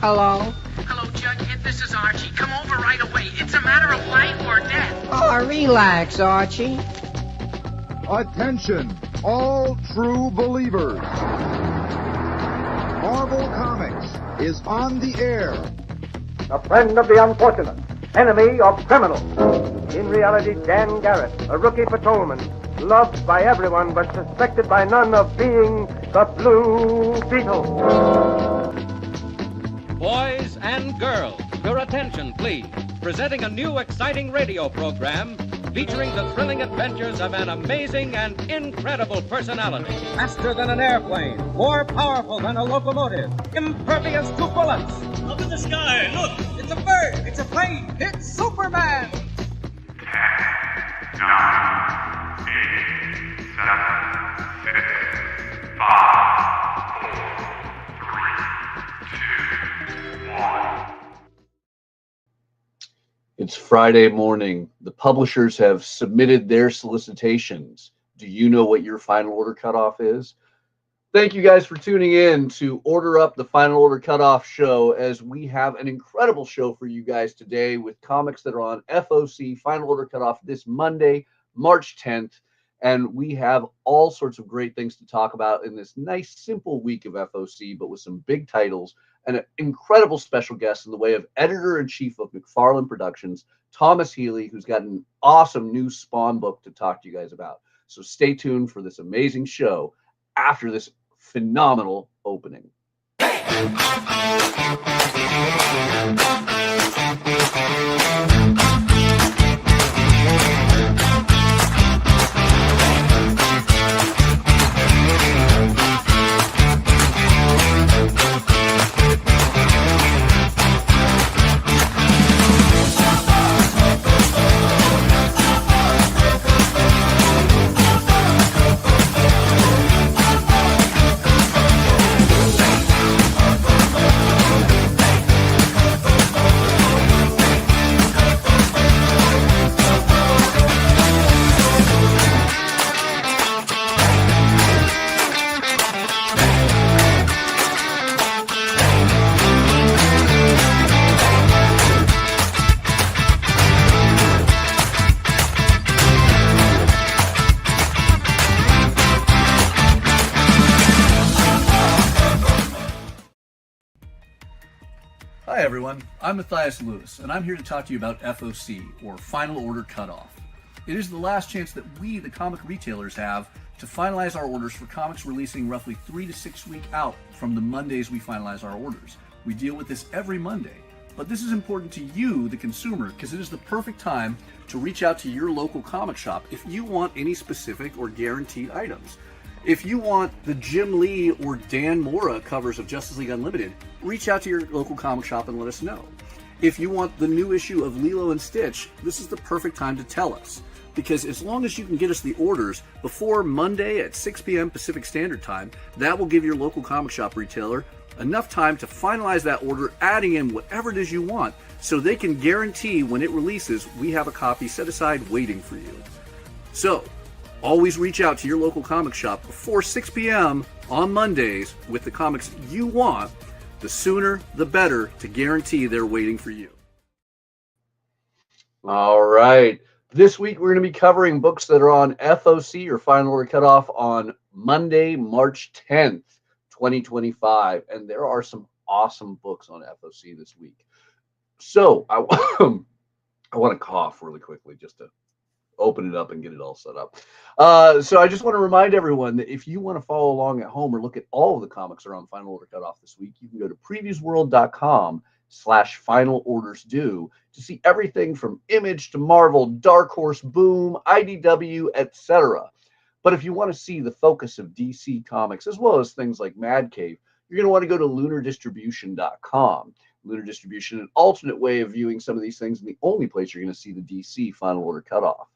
Hello? Hello, Jughead. This is Archie. Come over right away. It's a matter of life or death. Oh, relax, Archie. Attention, all true believers. Marvel Comics is on the air. A friend of the unfortunate, enemy of criminals. In reality, Dan Garrett, a rookie patrolman, loved by everyone but suspected by none of being the Blue Beetle. Boys and girls, your attention, please. Presenting a new exciting radio program featuring the thrilling adventures of an amazing and incredible personality. Faster than an airplane, more powerful than a locomotive, impervious to bullets. Up in the sky, look! It's a bird, it's a plane, it's Superman! 10, 9, 8, 7, 6, 5, 4, 3, 2, 1. It's Friday morning. The publishers have submitted their solicitations. Do you know what your final order cutoff is? Thank you guys for tuning in to Order Up, the Final Order Cutoff show, as we have an incredible show for you guys today with comics that are on FOC, Final Order Cutoff, this Monday, March 10th. And we have all sorts of great things to talk about in this nice, simple week of FOC, but with some big titles and an incredible special guest in the way of editor-in-chief of McFarlane Productions, Thomas Healy, who's got an awesome new Spawn book to talk to you guys about. So stay tuned for this amazing show after this phenomenal opening. Hi everyone, I'm Mathias Lewis, and I'm here to talk to you about FOC, or Final Order Cutoff. It is the last chance that we, the comic retailers, have to finalize our orders for comics releasing roughly 3 to 6 weeks out from the Mondays we finalize our orders. We deal with this every Monday, but this is important to you, the consumer, because it is the perfect time to reach out to your local comic shop if you want any specific or guaranteed items. If you want the Jim Lee or Dan Mora covers of Justice League Unlimited, reach out to your local comic shop and let us know. If you want the new issue of Lilo and Stitch, this is the perfect time to tell us. Because as long as you can get us the orders before Monday at 6 p.m. Pacific Standard Time, that will give your local comic shop retailer enough time to finalize that order, adding in whatever it is you want, so they can guarantee when it releases, we have a copy set aside waiting for you. So, always reach out to your local comic shop before 6 p.m. on Mondays with the comics you want. The sooner, the better, to guarantee they're waiting for you. All right. This week, we're going to be covering books that are on FOC, or Final Order Cutoff, on Monday, March 10th, 2025. And there are some awesome books on FOC this week. So I want to cough really quickly just to open it up and get it all set up. So I just want to remind everyone that if you want to follow along at home or look at all of the comics that are on Final Order Cutoff this week, you can go to previewsworld.com/finalordersdue to see everything from Image to Marvel, Dark Horse, Boom, IDW, etc. But if you want to see the focus of DC Comics, as well as things like Mad Cave, you're going to want to go to lunardistribution.com. Lunar Distribution, an alternate way of viewing some of these things, and the only place you're going to see the DC Final Order Cutoff.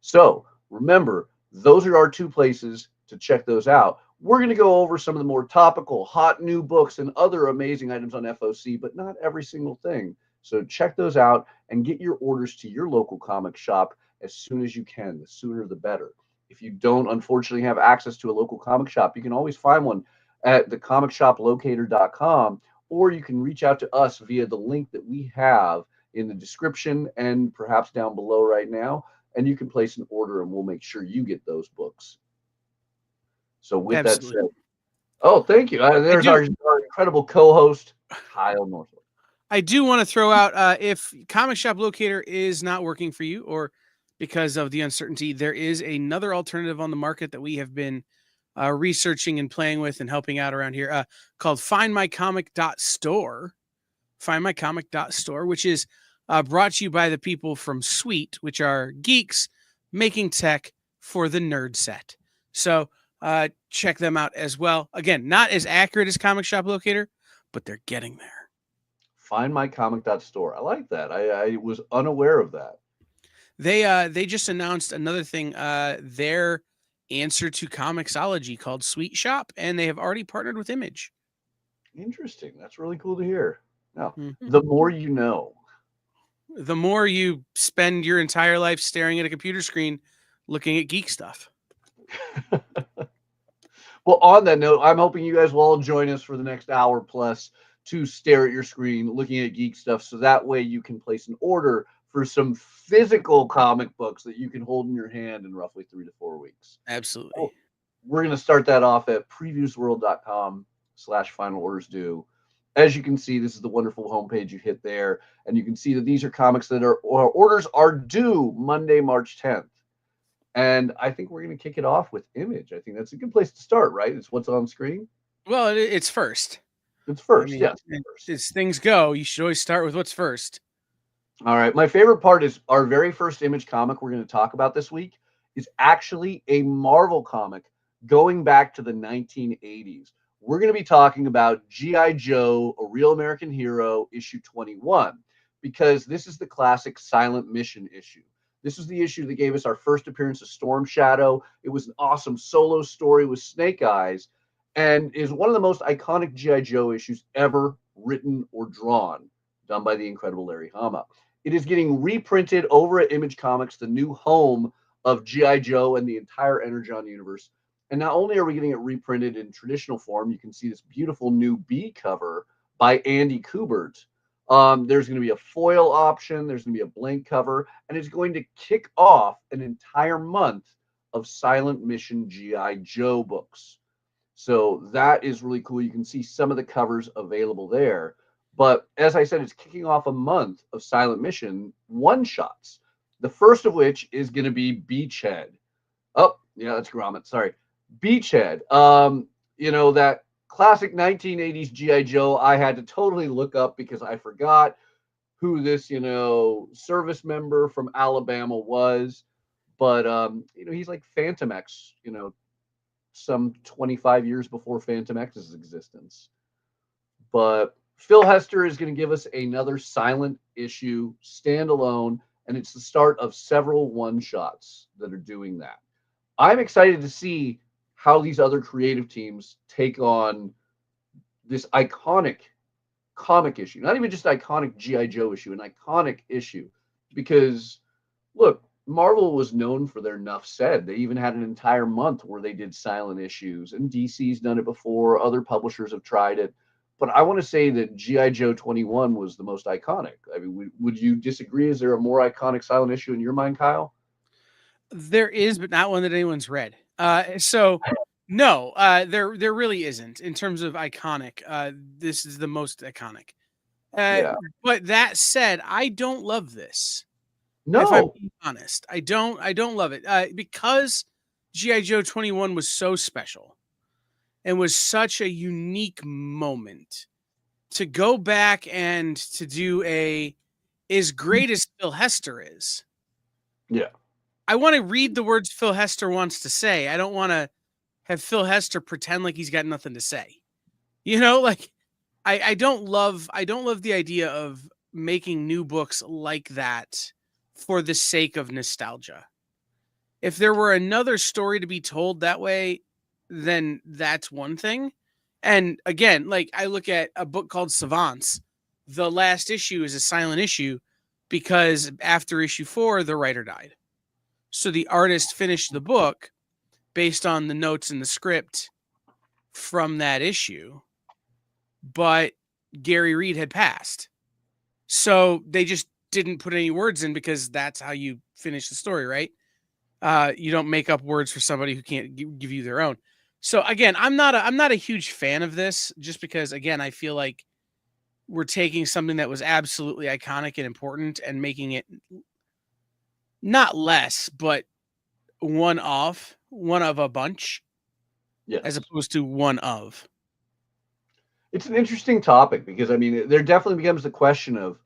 So remember, those are our two places to check those out. We're going to go over some of the more topical, hot new books and other amazing items on FOC, but not every single thing. So check those out and get your orders to your local comic shop as soon as you can. The sooner the better. If you don't, unfortunately, have access to a local comic shop, you can always find one at thecomicshoplocator.com, or you can reach out to us via the link that we have in the description and perhaps down below right now, and you can place an order and we'll make sure you get those books. So with Absolutely. that said, oh, thank you. There's our incredible co-host, Kyle Northwood. I do want to throw out, if Comic Shop Locator is not working for you, or because of the uncertainty, there is another alternative on the market that we have been researching and playing with and helping out around here, called findmycomic.store. Findmycomic.store, which is brought to you by the people from Sweet, which are geeks making tech for the nerd set. So check them out as well. Again, not as accurate as Comic Shop Locator, but they're getting there. Findmycomic.store. I like that. I was unaware of that. They just announced another thing, their answer to Comixology called Sweet Shop, and they have already partnered with Image. Interesting. That's really cool to hear. Now, the more you know. The more you spend your entire life staring at a computer screen looking at geek stuff. Well, on that note, I'm hoping you guys will all join us for the next hour plus to stare at your screen looking at geek stuff, so that way you can place an order for some physical comic books that you can hold in your hand in roughly 3 to 4 weeks. Absolutely. Oh, we're going to start that off at previewsworld.com/final orders due. As you can see, this is the wonderful homepage. You hit there, and you can see that these are comics that are orders are due Monday, March 10th. And I think we're going to kick it off with Image. I think that's a good place to start, right? It's what's on screen. Well, it's first. It's first, I mean, yes. As things go, you should always start with what's first. All right. My favorite part is our very first Image comic we're going to talk about this week is actually a Marvel comic going back to the 1980s. We're going to be talking about G.I. Joe, A Real American Hero, issue 21, because this is the classic Silent Mission issue. This is the issue that gave us our first appearance of Storm Shadow. It was an awesome solo story with Snake Eyes and is one of the most iconic G.I. Joe issues ever written or drawn, done by the incredible Larry Hama. It is getting reprinted over at Image Comics, the new home of G.I. Joe and the entire Energon universe. And not only are we getting it reprinted in traditional form, you can see this beautiful new B cover by Andy Kubert. There's going to be a foil option. There's going to be a blank cover. And it's going to kick off an entire month of Silent Mission G.I. Joe books. So that is really cool. You can see some of the covers available there. But as I said, it's kicking off a month of Silent Mission one-shots. The first of which is going to be Beachhead. Oh, yeah, that's Gromit. Sorry. Beachhead. That classic 1980s G.I. Joe I had to totally look up because I forgot who this, service member from Alabama was. But, he's like Phantom X, some 25 years before Phantom X's existence. But Phil Hester is going to give us another silent issue, standalone, and it's the start of several one-shots that are doing that. I'm excited to see how these other creative teams take on this iconic comic issue, not even just iconic G.I. Joe issue, an iconic issue. Because, look, Marvel was known for their Nuff Said. They even had an entire month where they did silent issues, and DC's done it before. Other publishers have tried it. But I want to say that G.I. Joe 21 was the most iconic. I mean, would you disagree? Is there a more iconic silent issue in your mind, Kyle? There is, but not one that anyone's read. No, there really isn't in terms of iconic. This is the most iconic. But that said, I don't love this. No, if I'm being honest, I don't love it because G.I. Joe 21 was so special and was such a unique moment. To go back and to do as great as Phil Hester is. Yeah. I want to read the words Phil Hester wants to say. I don't want to have Phil Hester pretend like he's got nothing to say. I don't love the idea of making new books like that for the sake of nostalgia. If there were another story to be told that way, then that's one thing. And again, I look at a book called Savants. The last issue is a silent issue because after issue 4, the writer died. So the artist finished the book based on the notes in the script from that issue. But Gary Reed had passed. So they just didn't put any words in because that's how you finish the story, right? You don't make up words for somebody who can't give you their own. So again, I'm not a huge fan of this, just because again, I feel like we're taking something that was absolutely iconic and important and making it not less, but one of a bunch, Yes. as opposed to one of. It's an interesting topic because I mean, there definitely becomes the question of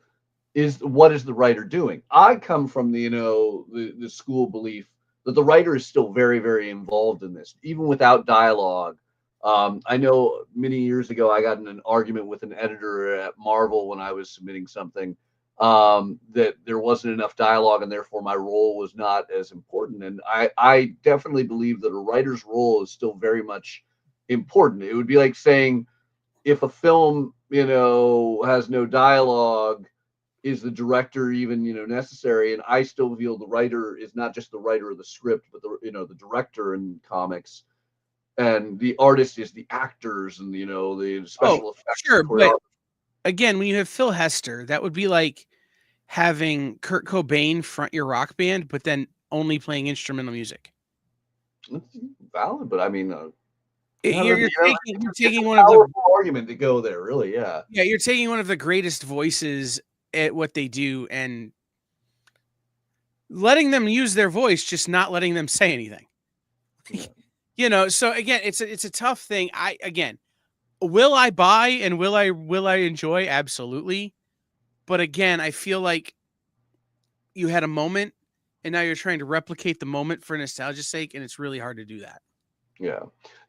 what is the writer doing? I come from the school belief that the writer is still very, very involved in this, even without dialogue. I know many years ago I got in an argument with an editor at Marvel when I was submitting something, that there wasn't enough dialogue and therefore my role was not as important. And I definitely believe that a writer's role is still very much important. It would be like saying, if a film, has no dialogue, is the director even, necessary? And I still feel the writer is not just the writer of the script, but the director in comics, and the artist is the actors and, the special effects. Sure, but again, when you have Phil Hester, that would be like having Kurt Cobain front your rock band, but then only playing instrumental music. It's valid, but I mean, You're taking one of the argument to go there, really, yeah. Yeah, you're taking one of the greatest voices at what they do and letting them use their voice, just not letting them say anything. Yeah. So again, it's a tough thing. Will I buy and will I enjoy? Absolutely. But again, I feel like you had a moment and now you're trying to replicate the moment for nostalgia's sake, and it's really hard to do that. Yeah.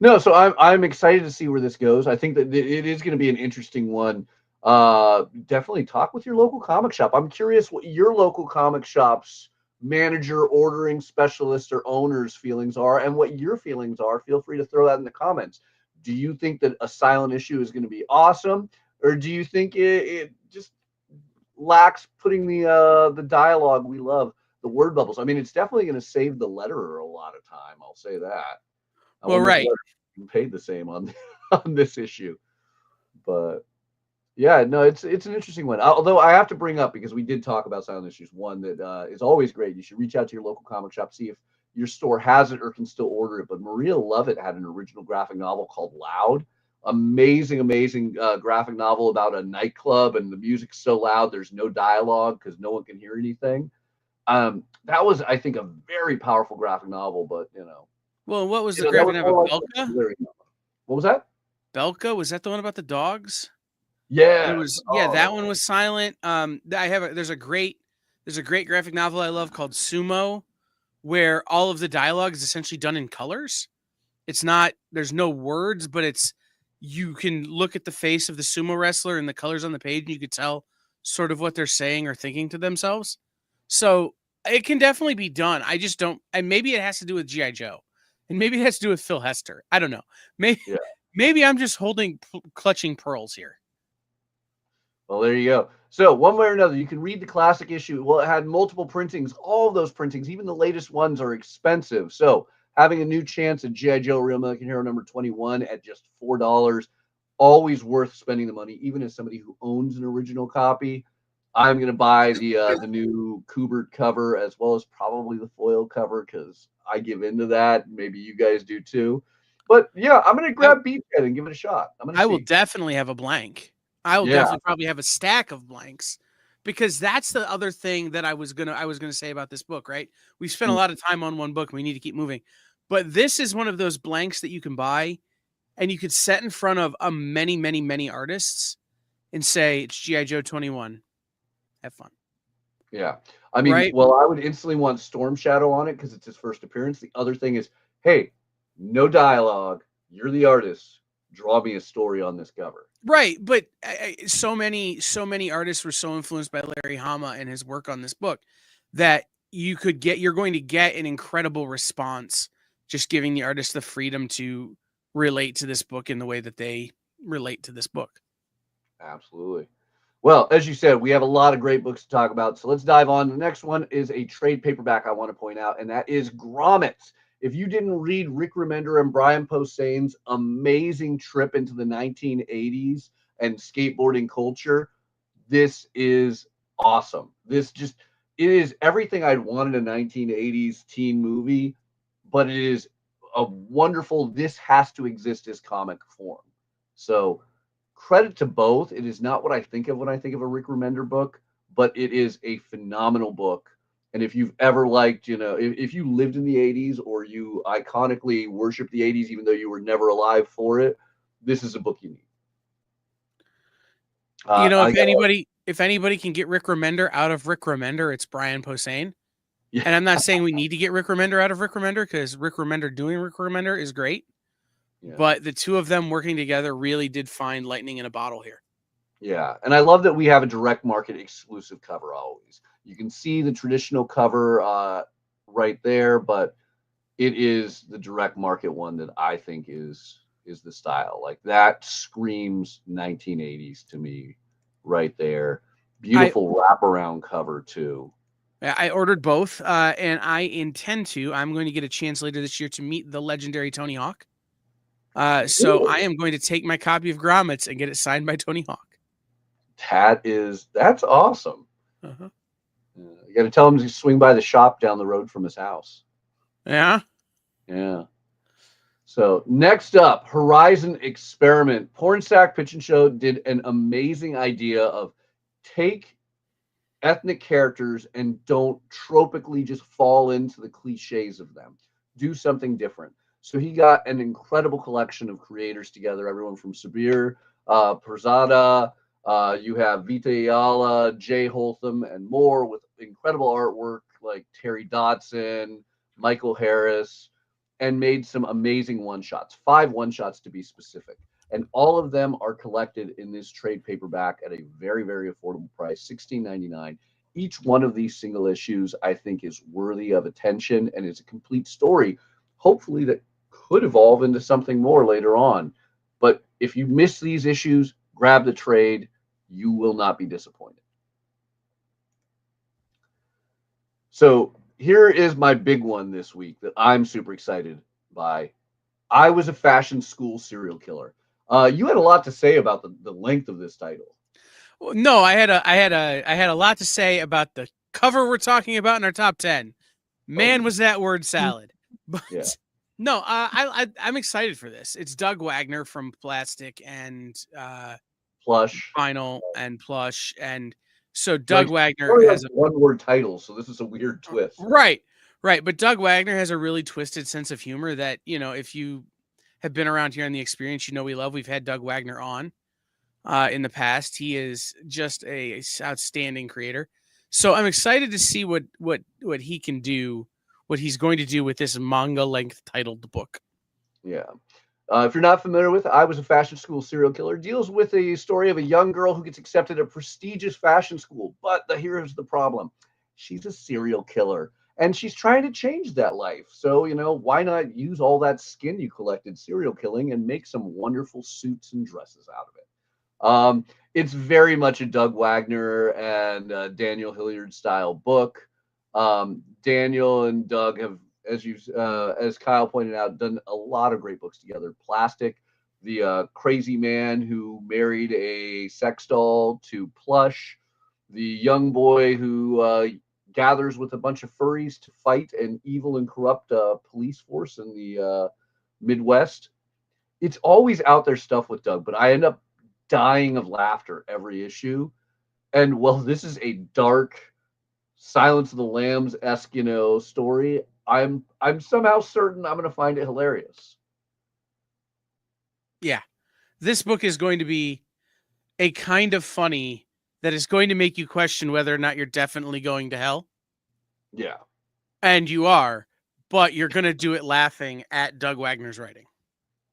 No, so I'm excited to see where this goes. I think that it is going to be an interesting one. Definitely talk with your local comic shop. I'm curious what your local comic shop's manager, ordering specialist, or owner's feelings are, and what your feelings are. Feel free to throw that in the comments. Do you think that a silent issue is going to be awesome, or do you think it just lacks putting the dialogue we love, the word bubbles? I mean, it's definitely going to save the letterer a lot of time. I'll say that. Well, right. Paid the same on this issue, but yeah, no, it's an interesting one. Although I have to bring up, because we did talk about silent issues, one that is always great. You should reach out to your local comic shop, see if your store has it or can still order it. But Maria Lovett had an original graphic novel called Loud. Amazing graphic novel about a nightclub, and the music's so loud there's no dialogue because no one can hear anything. That was, I think, a very powerful graphic novel, but Well, what was the graphic novel? Belka? What was that? Belka? Was that the one about the dogs? Yeah. It was. Yeah, that one was silent. There's a great graphic novel I love called Sumo, where all of the dialogue is essentially done in colors. It's not, there's no words, but you can look at the face of the sumo wrestler and the colors on the page, and you could tell sort of what they're saying or thinking to themselves. So it can definitely be done. I just don't, and maybe it has to do with G.I. Joe. And maybe it has to do with Phil Hester. I don't know. Maybe I'm just clutching pearls here. Well, there you go. So one way or another, you can read the classic issue. Well, it had multiple printings. All of those printings, even the latest ones, are expensive. So having a new chance at G.I. Joe Real American Hero number 21 at just $4, always worth spending the money, even as somebody who owns an original copy. I'm going to buy the new Kubert cover, as well as probably the foil cover, because I give into that. Maybe you guys do too. But yeah, I'm going to grab Beachhead and give it a shot. I will definitely have a blank. I will definitely probably have a stack of blanks, because that's the other thing that I was gonna say about this book. Right, we spent a lot of time on one book, and we need to keep moving. But this is one of those blanks that you can buy, and you could set in front of many artists and say it's G.I. Joe 21. Have fun. Yeah. I mean, well, I would instantly want Storm Shadow on it because it's his first appearance. The other thing is, hey, no dialogue. You're the artist. Draw me a story on this cover. Right. But so many artists were so influenced by Larry Hama and his work on this book that you're going to get an incredible response just giving the artist the freedom to relate to this book in the way that they relate to this book. Absolutely. Well, as you said, we have a lot of great books to talk about. So let's dive on. The next one is a trade paperback I want to point out, and that is Grommets. If you didn't read Rick Remender and Brian Posehn's amazing trip into the 1980s and skateboarding culture, this is awesome. It is everything I'd want in a 1980s teen movie, but it is a wonderful, this has to exist as comic form. So credit to both. It is not what I think of when I think of a Rick Remender book, but it is a phenomenal book. And if you've ever liked, if you lived in the 80s or you iconically worship the 80s, even though you were never alive for it, this is a book you need. If anybody can get Rick Remender out of Rick Remender, it's Brian Posehn. Yeah. And I'm not saying we need to get Rick Remender out of Rick Remender, because Rick Remender doing Rick Remender is great. Yeah. But the two of them working together really did find lightning in a bottle here. Yeah. And I love that we have a direct market exclusive cover always. You can see the traditional cover right there, but it is the direct market one that I think is the style. Like, that screams 1980s to me right there. Beautiful wraparound cover too. I ordered both, and I intend to. I'm going to get a chance later this year to meet the legendary Tony Hawk. So I am going to take my copy of Grommets and get it signed by Tony Hawk. That's awesome. Uh-huh. You got to tell him to swing by the shop down the road from his house. Yeah. Yeah. So next up, Horizon Experiment. Pornstack Pitch and Show did an amazing idea of take ethnic characters and don't tropically just fall into the cliches of them. Do something different. So he got an incredible collection of creators together, everyone from Sabir, Perzada, you have Vita Ayala, Jay Holtham, and more, with incredible artwork like Terry Dodson, Michael Harris, and made some amazing one-shots, 5 one-shots to be specific. And all of them are collected in this trade paperback at a very, very affordable price, $16.99. Each one of these single issues, I think, is worthy of attention and is a complete story, hopefully that could evolve into something more later on. But if you miss these issues, grab the trade. You will not be disappointed. So here is my big one this week that I'm super excited by. I Was a Fashion School Serial Killer. You had a lot to say about the length of this title. No, I had a lot to say about the cover we're talking about in our top 10. Man, was that word salad. But yeah. No, I'm excited for this. It's Doug Wagner from Plastic and Plush, Vinyl and Plush, and so Doug Wagner has a one-word title, so this is a weird twist. Right. But Doug Wagner has a really twisted sense of humor that, if you have been around here on The Experience, we love. We've had Doug Wagner on in the past. He is just a outstanding creator. So I'm excited to see what he can do, what he's going to do with this manga-length titled book. Yeah. If you're not familiar with I Was a Fashion School Serial Killer, deals with a story of a young girl who gets accepted at a prestigious fashion school. But here's the problem. She's a serial killer, and she's trying to change that life. So, why not use all that skin you collected serial killing and make some wonderful suits and dresses out of it? It's very much a Doug Wagner and Daniel Hilliard style book. Daniel and Doug have, as Kyle pointed out, done a lot of great books together. Plastic, the crazy man who married a sex doll, to Plush, the young boy who gathers with a bunch of furries to fight an evil and corrupt police force in the Midwest. It's always out there stuff with Doug, but I end up dying of laughter every issue. And this is a dark Silence of the Lambs-esque, story. I'm somehow certain I'm going to find it hilarious. Yeah. This book is going to be a kind of funny that is going to make you question whether or not you're definitely going to hell. Yeah. And you are, but you're going to do it laughing at Doug Wagner's writing.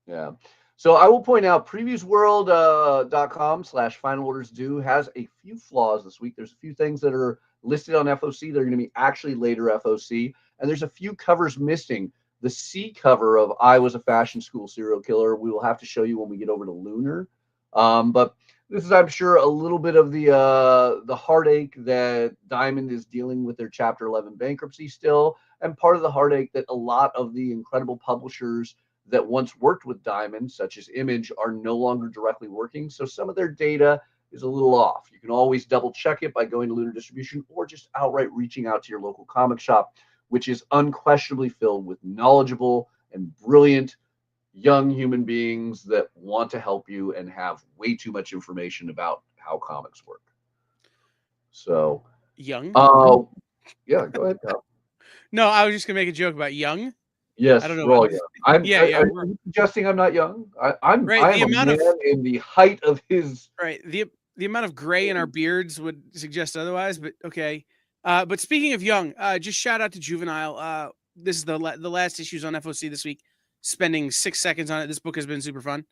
Yeah. So I will point out previewsworld.com/final orders due has a few flaws this week. There's a few things that are listed on FOC that are going to be actually later FOC. And there's a few covers missing. The C cover of I Was a Fashion School Serial Killer, we will have to show you when we get over to Lunar. But this is, I'm sure, a little bit of the heartache that Diamond is dealing with their Chapter 11 bankruptcy still, and part of the heartache that a lot of the incredible publishers that once worked with Diamond, such as Image, are no longer directly working. So some of their data is a little off. You can always double check it by going to Lunar Distribution or just outright reaching out to your local comic shop, which is unquestionably filled with knowledgeable and brilliant young human beings that want to help you and have way too much information about how comics work. So, Young? Yeah, go ahead, Kyle. No, I was just gonna make a joke about young. Yes, I don't know. we're all young. Are We're, you suggesting I'm not young? I'm right. The a amount man of in the height of his. right. The amount of gray in our beards would suggest otherwise, but okay. But speaking of young, just shout out to Juvenile. This is the last issues on FOC this week. Spending 6 seconds on it. This book has been super fun.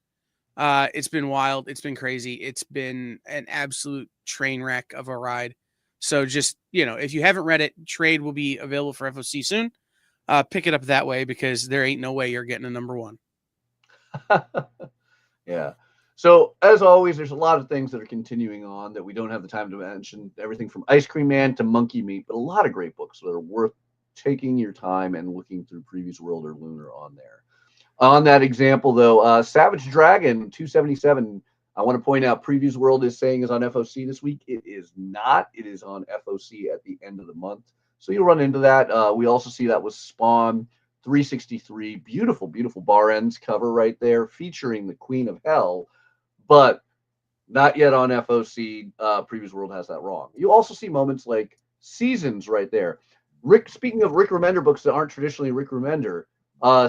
It's been wild. It's been crazy. It's been an absolute train wreck of a ride. So just, if you haven't read it, trade will be available for FOC soon. Pick it up that way because there ain't no way you're getting a number one. Yeah. So as always, there's a lot of things that are continuing on that we don't have the time to mention. Everything from Ice Cream Man to Monkey Meat, but a lot of great books that are worth taking your time and looking through Previews World or Lunar on there. On that example, though, Savage Dragon 277, I want to point out Previews World is saying is on FOC this week. It is not. It is on FOC at the end of the month. So you'll run into that. We also see that with Spawn 363. Beautiful, beautiful bar ends cover right there featuring the Queen of Hell, but not yet on FOC. Previews World has that wrong. You also see moments like Seasons right there. Speaking of Rick Remender books that aren't traditionally Rick Remender,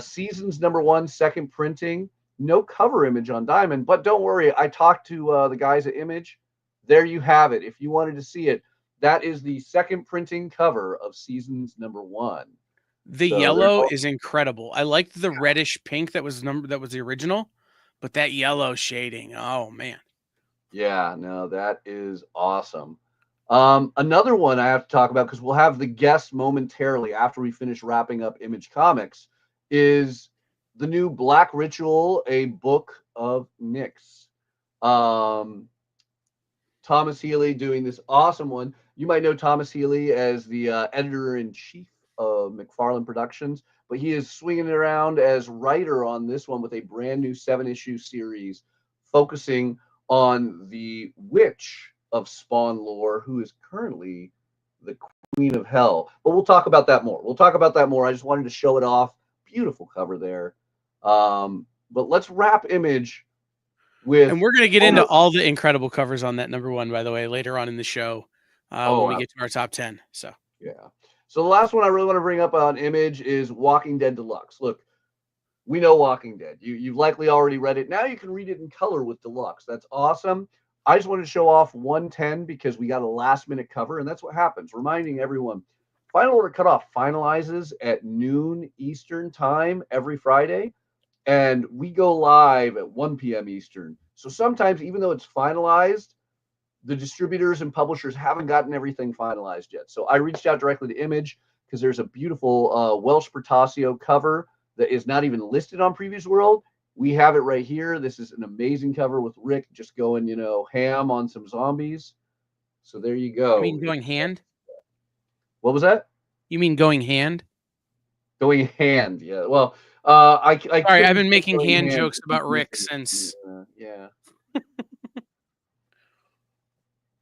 Seasons #1, second printing, no cover image on Diamond, but don't worry. I talked to the guys at Image. There you have it. If you wanted to see it, that is the second printing cover of Seasons #1. The yellow is incredible. I liked the reddish pink that was the original, but that yellow shading, oh man. Yeah, no, that is awesome. Another one I have to talk about because we'll have the guest momentarily after we finish wrapping up Image Comics is the new Black Ritual, a book of Nyx. Thomas Healy doing this awesome one. You might know Thomas Healy as the editor-in-chief of McFarlane Productions, but he is swinging it around as writer on this one with a brand new 7-issue series focusing on the witch of Spawn lore, who is currently the Queen of Hell. But we'll talk about that more. I just wanted to show it off. Beautiful cover there. But let's wrap Image with... And we're going to get into all the incredible covers on that #1, by the way, later on in the show when we get to our top 10. So yeah. So the last one I really want to bring up on Image is Walking Dead Deluxe. Look, we know Walking Dead. You've likely already read it. Now you can read it in color with Deluxe. That's awesome. I just wanted to show off 110 because we got a last-minute cover, and that's what happens. Reminding everyone, Final Order Cutoff finalizes at noon Eastern time every Friday, and we go live at 1 p.m. Eastern. So sometimes, even though it's finalized, the distributors and publishers haven't gotten everything finalized yet. So I reached out directly to Image because there's a beautiful Welsh Portasio cover that is not even listed on Previews World. We have it right here. This is an amazing cover with Rick just going, ham on some zombies. So there you go. You mean going hand? What was that? You mean going hand? Going hand, yeah. Well, sorry, I've been making hand jokes about Rick since. Yeah.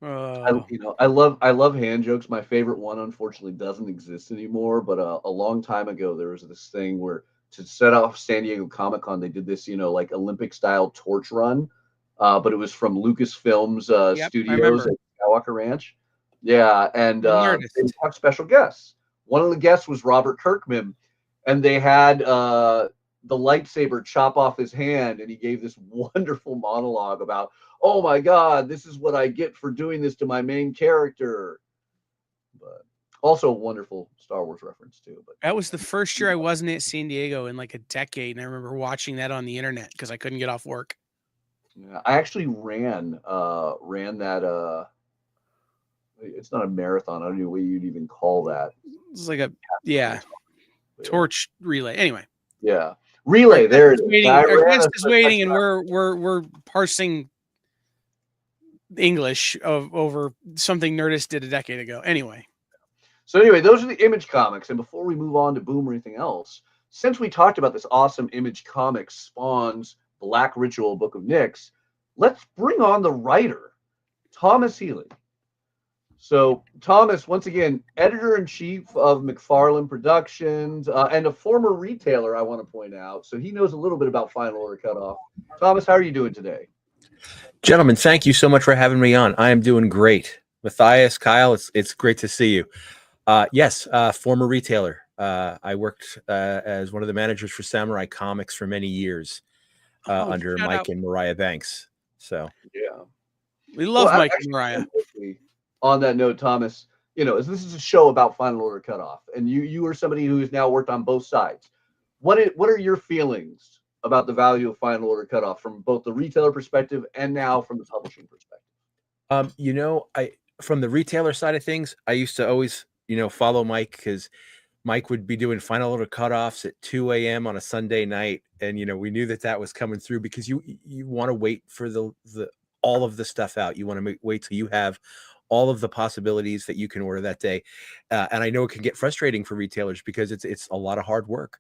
Oh. I love hand jokes. My favorite one, unfortunately, doesn't exist anymore. But a long time ago, there was this thing where to set off San Diego Comic-Con, they did this, like Olympic-style torch run. But it was from Lucasfilm's studios at Skywalker Ranch. Yeah, and they have special guests. One of the guests was Robert Kirkman, and they had the lightsaber chop off his hand, and he gave this wonderful monologue about, oh my God, this is what I get for doing this to my main character. But also a wonderful Star Wars reference too. But that was the first year I wasn't at San Diego in like a decade, and I remember watching that on the internet because I couldn't get off work. Yeah, I actually ran that. It's not a marathon. I don't know what you'd even call that. It's like a torch relay. Anyway. Yeah, relay. There it is. Our guest is waiting, and we're parsing English over something Nerdist did a decade ago. Anyway. So anyway, those are the Image comics. And before we move on to Boom or anything else, since we talked about this awesome Image Comics Spawn's Black Ritual Book of Nyx, let's bring on the writer, Thomas Healy. So Thomas, once again, editor-in-chief of McFarlane Productions and a former retailer, I want to point out. So he knows a little bit about Final Order Cutoff. Thomas, how are you doing today? Gentlemen, thank you so much for having me on. I am doing great. Matthias, Kyle, it's great to see you. Yes, former retailer. I worked as one of the managers for Samurai Comics for many years under Mike and Mariah Banks. So yeah, we love Mike and Mariah. On that note, Thomas, as this is a show about Final Order Cutoff, and you are somebody who has now worked on both sides. What are your feelings about the value of Final Order Cutoff from both the retailer perspective and now from the publishing perspective? From the retailer side of things, I used to always, follow Mike because Mike would be doing Final Order Cutoffs at 2 a.m. on a Sunday night, and we knew that was coming through because you want to wait for the all of the stuff out. You want to wait till you have all of the possibilities that you can order that day. And I know it can get frustrating for retailers because it's a lot of hard work.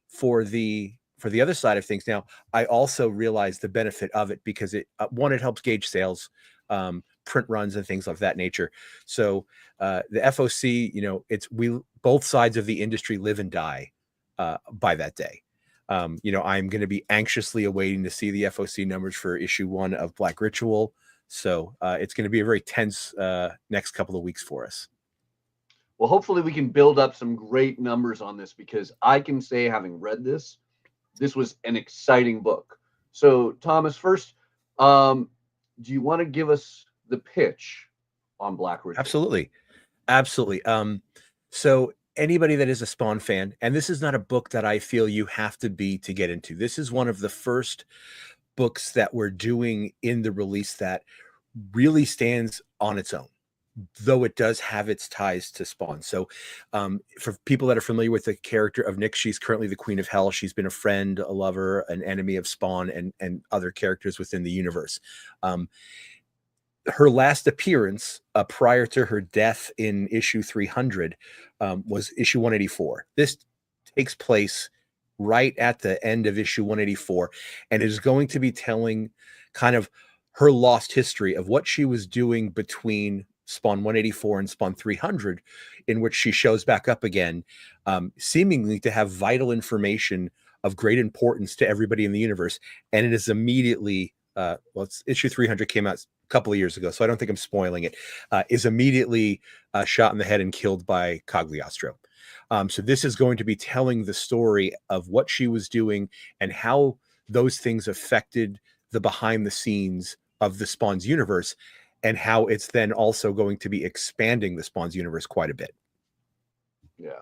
For the other side of things now, I also realize the benefit of it because it helps gauge sales, print runs and things of that nature. So the FOC, both sides of the industry live and die by that day. I'm going to be anxiously awaiting to see the FOC numbers for issue 1 of Black Ritual. So it's going to be a very tense next couple of weeks for us. Well, hopefully we can build up some great numbers on this because I can say, having read this was an exciting book. So, Thomas, first, do you want to give us the pitch on Black Ritual? Absolutely. So anybody that is a Spawn fan, and this is not a book that I feel you have to be to get into. This is one of the first books that we're doing in the release that really stands on its own, though it does have its ties to Spawn. So for people that are familiar with the character of Nyx, she's currently the Queen of Hell. She's been a friend, a lover, an enemy of Spawn and other characters within the universe. Her last appearance prior to her death in issue 300 was issue 184. This takes place right at the end of issue 184, and is going to be telling kind of her lost history of what she was doing between Spawn 184 and Spawn 300, in which she shows back up again, seemingly to have vital information of great importance to everybody in the universe. And it is immediately, issue 300 came out a couple of years ago, so I don't think I'm spoiling it, is immediately shot in the head and killed by Cagliostro. So this is going to be telling the story of what she was doing and how those things affected the behind the scenes of the Spawn's universe, and how it's then also going to be expanding the Spawn's universe quite a bit. Yeah.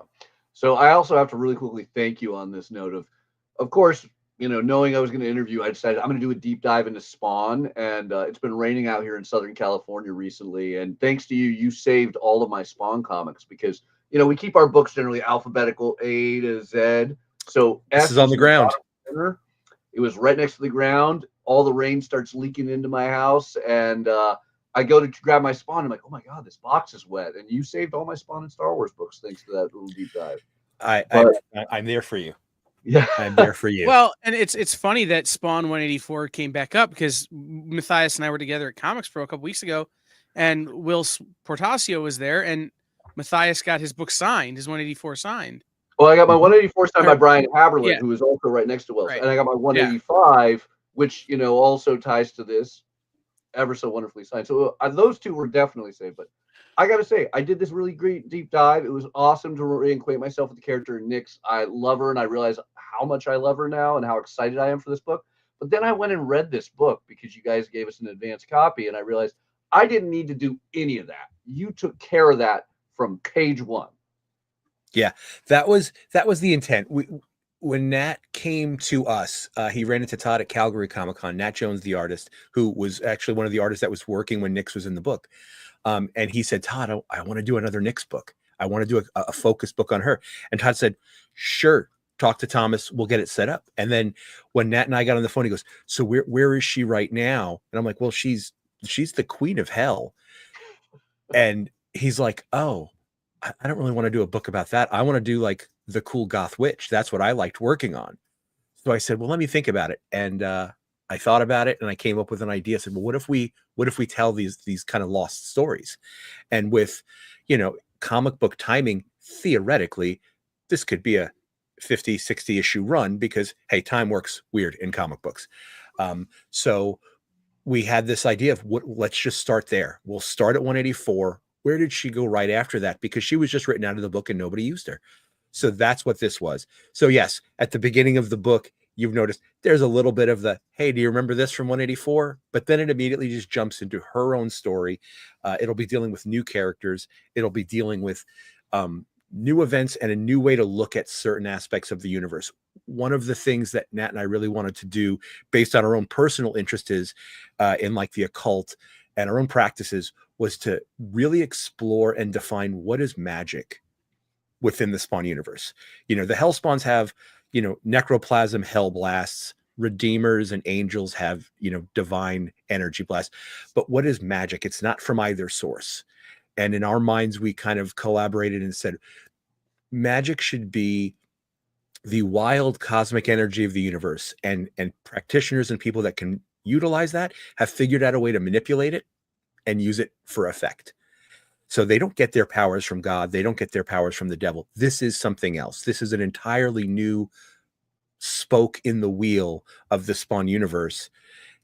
So I also have to really quickly thank you on this note of course, knowing I was going to interview, I decided I'm going to do a deep dive into Spawn, and it's been raining out here in Southern California recently. And thanks to you, you saved all of my Spawn comics because we keep our books generally alphabetical A to Z. So this is on the ground. It was right next to the ground. All the rain starts leaking into my house, and I go to grab my Spawn. I'm like, oh my God, this box is wet. And you saved all my Spawn and Star Wars books thanks to that little deep dive. I'm there for you. Yeah, I'm there for you. Well, and it's funny that Spawn 184 came back up because Matthias and I were together at Comics Pro a couple weeks ago, and Will Portasio was there, and Matthias got his book signed, his 184 signed. Well, I got my 184 signed by Brian Haberlin, who is also right next to Will, and I got my 185, which also ties to this, ever so wonderfully signed. So those two were definitely saved. But I got to say, I did this really great deep dive. It was awesome to reacquaint myself with the character Nyx. I love her, and I realize how much I love her now and how excited I am for this book. But then I went and read this book because you guys gave us an advance copy, and I realized I didn't need to do any of that. You took care of that from page 1. Yeah, that was the intent. When Nat came to us, he ran into Todd at Calgary Comic-Con, Nat Jones, the artist, who was actually one of the artists that was working when Nyx was in the book. And he said, Todd, I want to do another Nyx book. I want to do a focus book on her. And Todd said, sure, talk to Thomas. We'll get it set up. And then when Nat and I got on the phone, he goes, so where is she right now? And I'm like, well, she's the Queen of Hell. And he's like, oh, I don't really want to do a book about that. I want to do like the cool goth witch. That's what I liked working on. So I said, well, let me think about it. And I thought about it and I came up with an idea. I said, well, what if we tell these kind of lost stories? And with, comic book timing, theoretically, this could be a 50, 60 issue run because, hey, time works weird in comic books. So we had this idea of let's just start there. We'll start at 184. Where did she go right after that? Because she was just written out of the book and nobody used her. So that's what this was. So yes, at the beginning of the book, you've noticed there's a little bit of the, hey, do you remember this from 184? But then it immediately just jumps into her own story. It'll be dealing with new characters. It'll be dealing with new events and a new way to look at certain aspects of the universe. One of the things that Nat and I really wanted to do based on our own personal interest is in like the occult and our own practices was to really explore and define what is magic within the Spawn universe. The Hellspawns have, necroplasm hell blasts, redeemers and angels have, divine energy blasts. But what is magic? It's not from either source. And in our minds, we kind of collaborated and said, magic should be the wild cosmic energy of the universe. And practitioners and people that can utilize that have figured out a way to manipulate it and use it for effect. So they don't get their powers from God. They don't get their powers from the devil. This is something else. This is an entirely new spoke in the wheel of the Spawn universe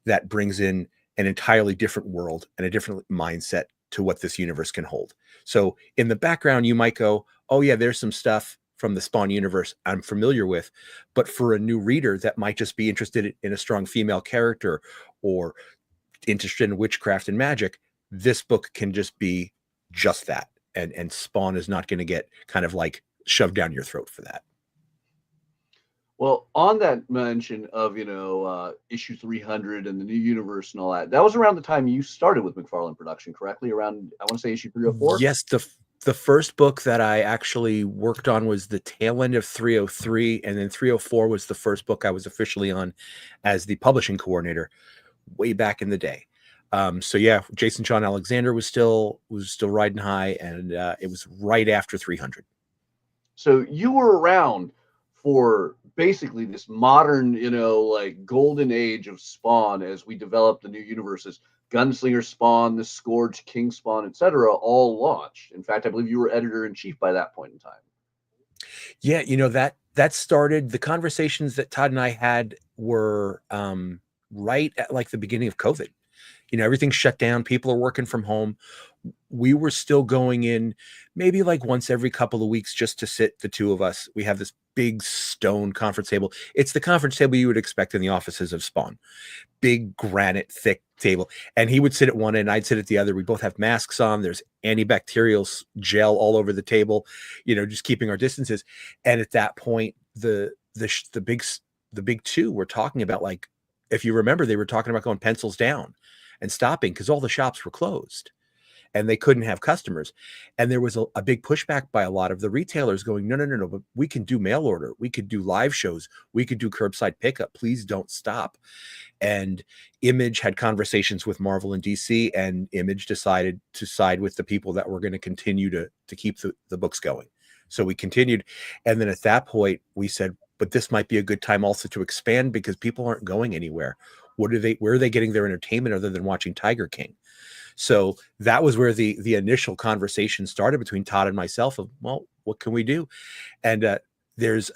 that brings in an entirely different world and a different mindset to what this universe can hold. So in the background, you might go, oh yeah, there's some stuff from the Spawn universe I'm familiar with. But for a new reader that might just be interested in a strong female character or interested in witchcraft and magic, this book can just be just that. And Spawn is not going to get kind of like shoved down your throat for that. Well, on that mention of, issue 300 and the new universe and all that, that was around the time you started with McFarlane Production, correctly? Around, I want to say issue 304? Yes, the first book that I actually worked on was the tail end of 303, and then 304 was the first book I was officially on as the publishing coordinator way back in the day. So yeah, Jason John Alexander was still riding high, and it was right after 300. So you were around for basically this modern, like golden age of Spawn as we developed the new universes. Gunslinger Spawn, the Scourge, King Spawn, etc., all launched. In fact, I believe you were editor-in-chief by that point in time. Yeah, that started, the conversations that Todd and I had were right at like the beginning of COVID. Everything shut down. People are working from home. We were still going in maybe like once every couple of weeks just to sit, the two of us. We have this big stone conference table. It's the conference table you would expect in the offices of Spawn. Big granite, thick table. And he would sit at one end, I'd sit at the other. We both have masks on. There's antibacterial gel all over the table, just keeping our distances. And at that point, the big two were talking about, like, if you remember, they were talking about going pencils down and stopping because all the shops were closed and they couldn't have customers. And there was a big pushback by a lot of the retailers going, no, but we can do mail order. We could do live shows. We could do curbside pickup. Please don't stop. And Image had conversations with Marvel and DC, and Image decided to side with the people that were going to continue to keep the books going. So we continued. And then at that point we said, but this might be a good time also to expand because people aren't going anywhere. Where are they getting their entertainment other than watching Tiger King? So that was where the initial conversation started between Todd and myself of, well, what can we do? And there's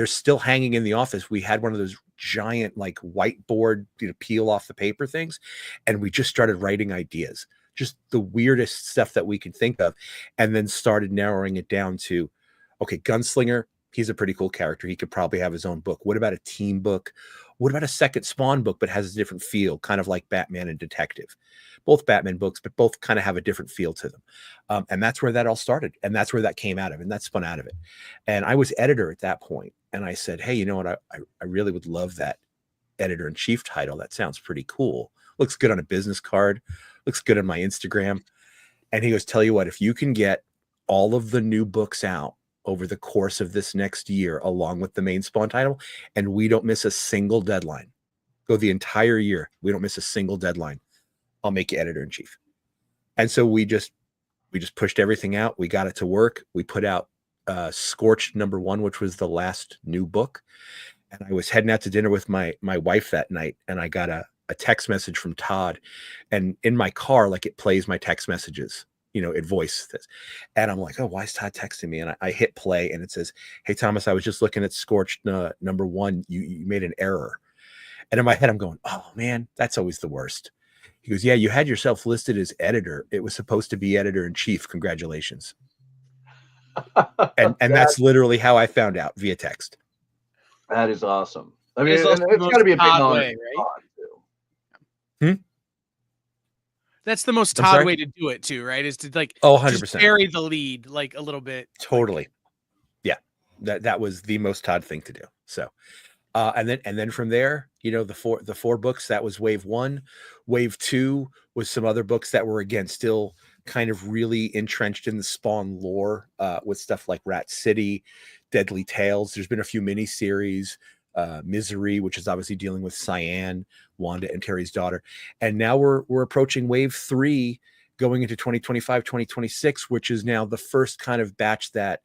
still hanging in the office. We had one of those giant like whiteboard, peel off the paper things. And we just started writing ideas, just the weirdest stuff that we could think of. And then started narrowing it down to, okay, Gunslinger, he's a pretty cool character. He could probably have his own book. What about a team book? What about a second Spawn book, but has a different feel, kind of like Batman and Detective? Both Batman books, but both kind of have a different feel to them. And that's where that all started. And that's where that came out of, and that spun out of it. And I was editor at that point. And I said, hey, you know what? I really would love that editor-in-chief title. That sounds pretty cool. Looks good on a business card. Looks good on my Instagram. And he goes, tell you what, if you can get all of the new books out over the course of this next year, along with the main Spawn title, and we don't miss a single deadline, go the entire year, we don't miss a single deadline, I'll make you editor-in-chief. And so we just pushed everything out. We got it to work. We put out Scorched #1, which was the last new book. And I was heading out to dinner with my wife that night, and I got a text message from Todd. And in my car, like, it plays my text messages, it voice this. And I'm like, oh, why is Todd texting me? And I hit play, and it says, hey, Thomas, I was just looking at Scorched #1. You made an error. And in my head, I'm going, oh, man, that's always the worst. He goes, yeah, you had yourself listed as editor. It was supposed to be editor-in-chief. Congratulations. and that's literally how I found out, via text. That is awesome. I mean, It's it's got to be a big honor way, right? too. That's the most I'm Todd sorry? way to do it too, right? Is to like, 100%. just bury the lead like a little bit. Totally. Yeah. That was the most Todd thing to do. So, and then from there, the four books, that was wave 1. Wave 2 was some other books that were, again, still kind of really entrenched in the Spawn lore, with stuff like Rat City, Deadly Tales. There's been a few mini series, Misery, which is obviously dealing with Cyan, Wanda and Terry's daughter. And now we're approaching wave 3, going into 2025, 2026, which is now the first kind of batch that,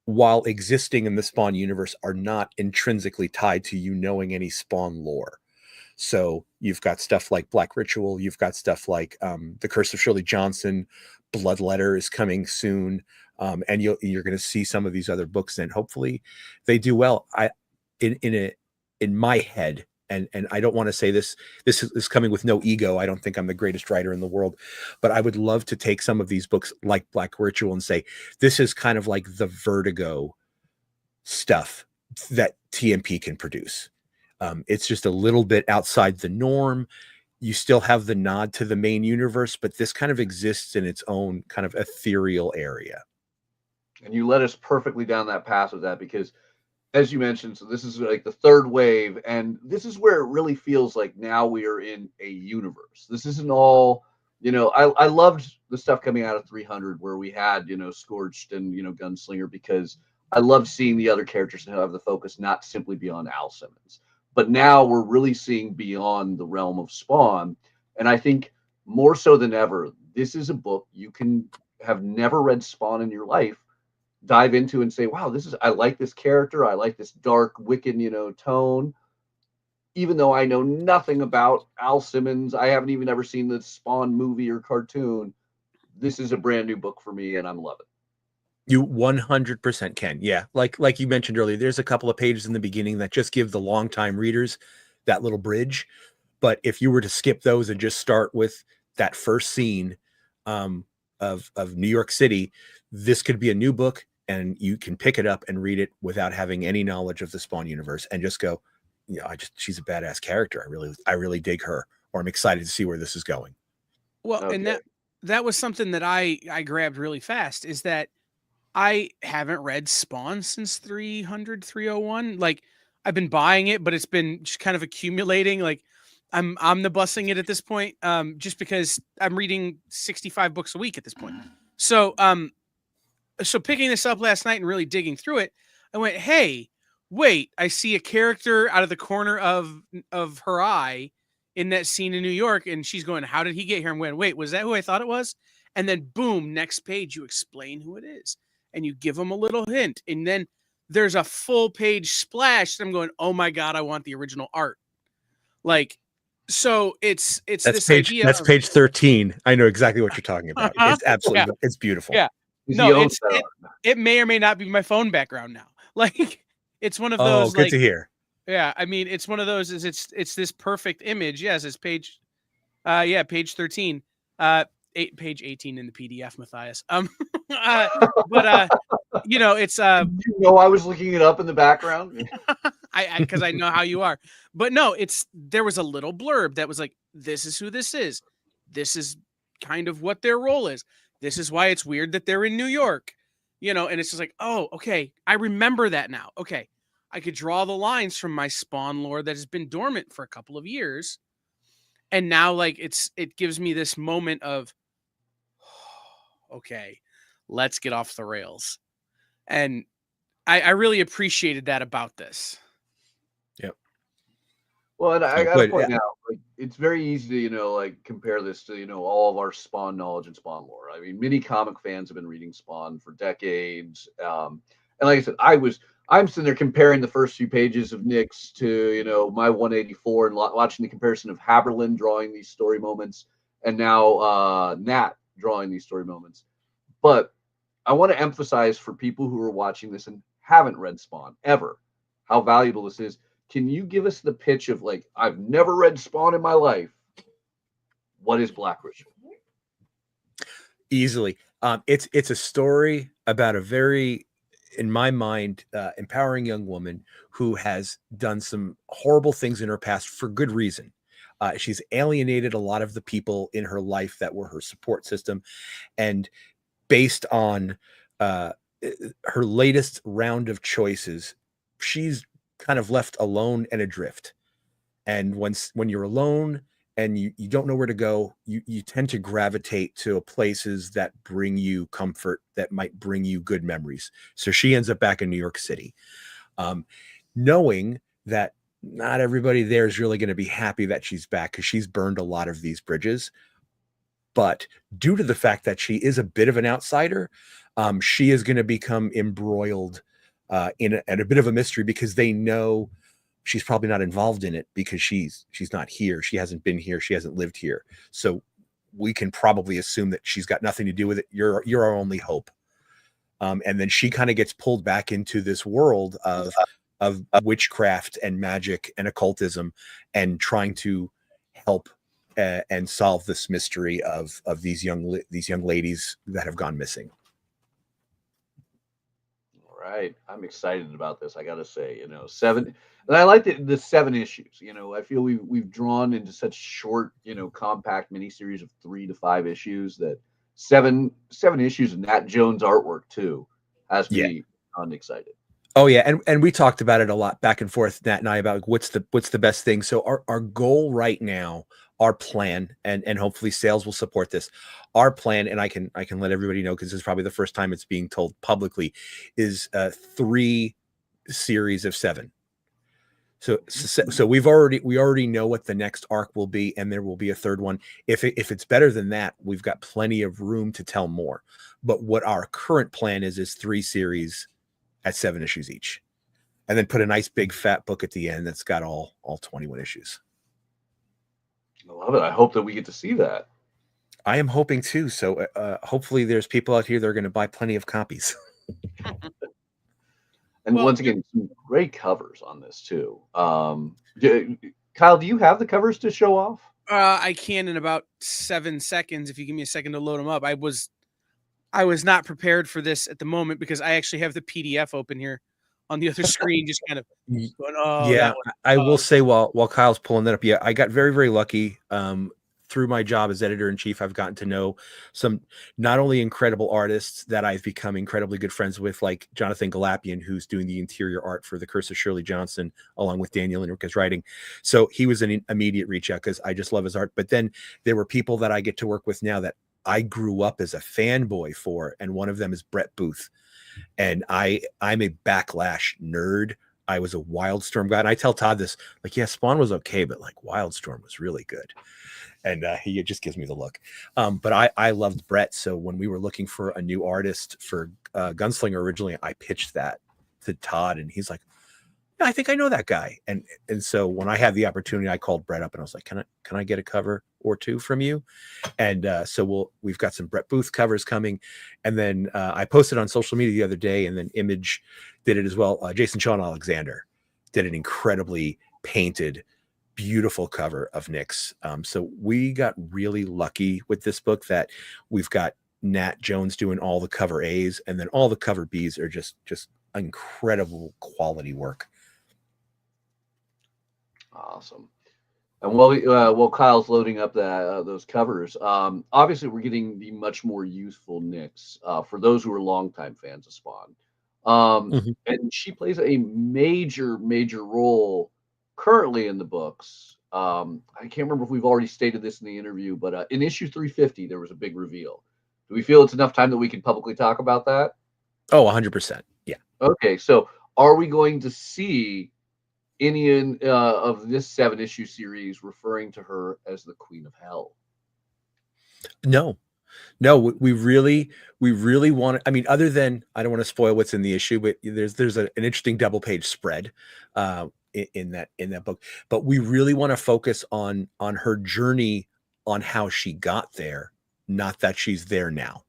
while existing in the Spawn universe, are not intrinsically tied to you knowing any Spawn lore. So you've got stuff like Black Ritual, you've got stuff like The Curse of Shirley Johnson, Bloodletter is coming soon, and you're going to see some of these other books, and hopefully they do well. In my head, and I don't want to say this is coming with no ego. I don't think I'm the greatest writer in the world, but I would love to take some of these books like Black Ritual and say, this is kind of like the Vertigo stuff that TMP can produce. It's just a little bit outside the norm. You still have the nod to the main universe, but this kind of exists in its own kind of ethereal area. And you led us perfectly down that path with that, because, as you mentioned, so this is like the third wave, and this is where it really feels like now we are in a universe. This isn't all, I loved the stuff coming out of 300 where we had, Scorched and, Gunslinger, because I love seeing the other characters and have the focus not simply be on Al Simmons. But now we're really seeing beyond the realm of Spawn. And I think more so than ever, this is a book you can have never read Spawn in your life, dive into and say, wow, I like this character. I like this dark, wicked, tone. Even though I know nothing about Al Simmons, I haven't even ever seen the Spawn movie or cartoon. This is a brand new book for me, and I'm loving it. You 100% can. Yeah. Like you mentioned earlier, there's a couple of pages in the beginning that just give the longtime readers that little bridge. But if you were to skip those and just start with that first scene of New York City, this could be a new book, and you can pick it up and read it without having any knowledge of the Spawn universe and just go, she's a badass character. I really dig her, or I'm excited to see where this is going. Well, Okay. and that was something that I grabbed really fast, is that I haven't read Spawn since 300, 301. Like, I've been buying it, but it's been just kind of accumulating. Like, I'm omnibussing it at this point, just because I'm reading 65 books a week at this point. So picking this up last night and really digging through it, I went, hey, wait, I see a character out of the corner of her eye in that scene in New York, and she's going, how did he get here? I'm going, wait, was that who I thought it was? And then boom, next page, you explain who it is, and you give them a little hint, and then there's a full page splash. And I'm going, oh my God, I want the original art. Like, so it's That's this page idea. that's page 13. I know exactly what you're talking about. It's absolutely Yeah. It's beautiful. Yeah. He No, owns that art. it may or may not be my phone background now. Like, it's one of Oh, those. good Like, to hear. yeah, I mean, it's one of those. Is it's this perfect image. Yes, it's page, page 13. Page 18 in the PDF, Matthias. But it's I was looking it up in the background. because I know how you are. But no, there was a little blurb that was like, this is who this is. This is kind of what their role is. This is why it's weird that they're in New York, and it's just like, oh, okay. I remember that now. Okay. I could draw the lines from my Spawn lore that has been dormant for a couple of years. And now, like, it gives me this moment of, okay, let's get off the rails. And I really appreciated that about this. Yep. Well, and I So, got to but point out, like, it's very easy to, like compare this to, all of our Spawn knowledge and Spawn lore. I mean, many comic fans have been reading Spawn for decades. And like I said, I'm sitting there comparing the first few pages of Nick's to, my 184 and watching the comparison of Haberlin drawing these story moments and now Nat drawing these story moments. But I want to emphasize for people who are watching this and haven't read Spawn ever, how valuable this is. Can you give us the pitch of, like, I've never read Spawn in my life. What is Black Ritual? Easily. It's a story about a very, in my mind, empowering young woman who has done some horrible things in her past for good reason. She's alienated a lot of the people in her life that were her support system. And based on her latest round of choices, she's kind of left alone and adrift. And when you're alone and you don't know where to go, you tend to gravitate to places that bring you comfort, that might bring you good memories. So she ends up back in New York City, knowing that not everybody there is really going to be happy that she's back, because she's burned a lot of these bridges. But due to the fact that she is a bit of an outsider, she is going to become embroiled in a bit of a mystery, because they know she's probably not involved in it, because she's not here. She hasn't been here. She hasn't lived here. So we can probably assume that she's got nothing to do with it. You're our only hope. And then she kind of gets pulled back into this world of witchcraft and magic and occultism, and trying to help and solve this mystery of these young ladies that have gone missing. All right. I'm excited about this. I got to say, 7, and I like the 7 issues. I feel we've drawn into such short, compact miniseries of 3 to 5 issues that 7 issues and Nat Jones artwork too has me unexcited. Oh yeah, and we talked about it a lot back and forth, Nat and I, about what's the best thing. So our goal right now, our plan, and hopefully sales will support this. Our plan, and I can let everybody know, because this is probably the first time it's being told publicly, is 3 series of 7. So we already know what the next arc will be, and there will be a 3rd one. If it's better than that, we've got plenty of room to tell more. But what our current plan is 3 series at 7 issues each, and then put a nice big fat book at the end that's got all 21 issues. I love it. I hope that we get to see that. I am hoping too. So hopefully there's people out here that are going to buy plenty of copies. And once again, some great covers on this too. Kyle, do you have the covers to show off? I can in about 7 seconds if you give me a second to load them up. I was not prepared for this at the moment, because I actually have the PDF open here on the other screen, just kind of going, oh, yeah. I will say, while Kyle's pulling that up, I got very, very lucky. Through my job as editor-in-chief, I've gotten to know some not only incredible artists that I've become incredibly good friends with, like Jonathan Galapian, who's doing the interior art for The Curse of Shirley Johnson, along with Daniel Enriquez writing. So he was an immediate reach out, because I just love his art. But then there were people that I get to work with now that I grew up as a fanboy for, and one of them is Brett Booth. And I'm a Backlash nerd. I was a Wildstorm guy, and I tell Todd this, like, yeah, Spawn was okay, but like Wildstorm was really good. And he just gives me the look. But I loved Brett. So when we were looking for a new artist for Gunslinger originally, I pitched that to Todd, and he's like, yeah, I think I know that guy. And so when I had the opportunity, I called Brett up and I was like, can I get a cover or 2 from you? And so we've got some Brett Booth covers coming. And then I posted on social media the other day, and then Image did it as well. Jason Sean Alexander did an incredibly painted, beautiful cover of Nick's. So we got really lucky with this book that we've got Nat Jones doing all the cover A's, and then all the cover B's are just incredible quality work. Awesome. And while Kyle's loading up those covers, obviously we're getting the much more youthful Nyx for those who are longtime fans of Spawn. And she plays a major role currently in the books. I can't remember if we've already stated this in the interview, but in issue 350, there was a big reveal. Do we feel it's enough time that we can publicly talk about that? Oh, 100%. Yeah. Okay. So are we going to see of this 7-issue series referring to her as the Queen of Hell? No, we really want. I mean, other than, I don't want to spoil what's in the issue, but there's an interesting double page spread in that book. But we really want to focus on her journey, on how she got there, not that she's there now.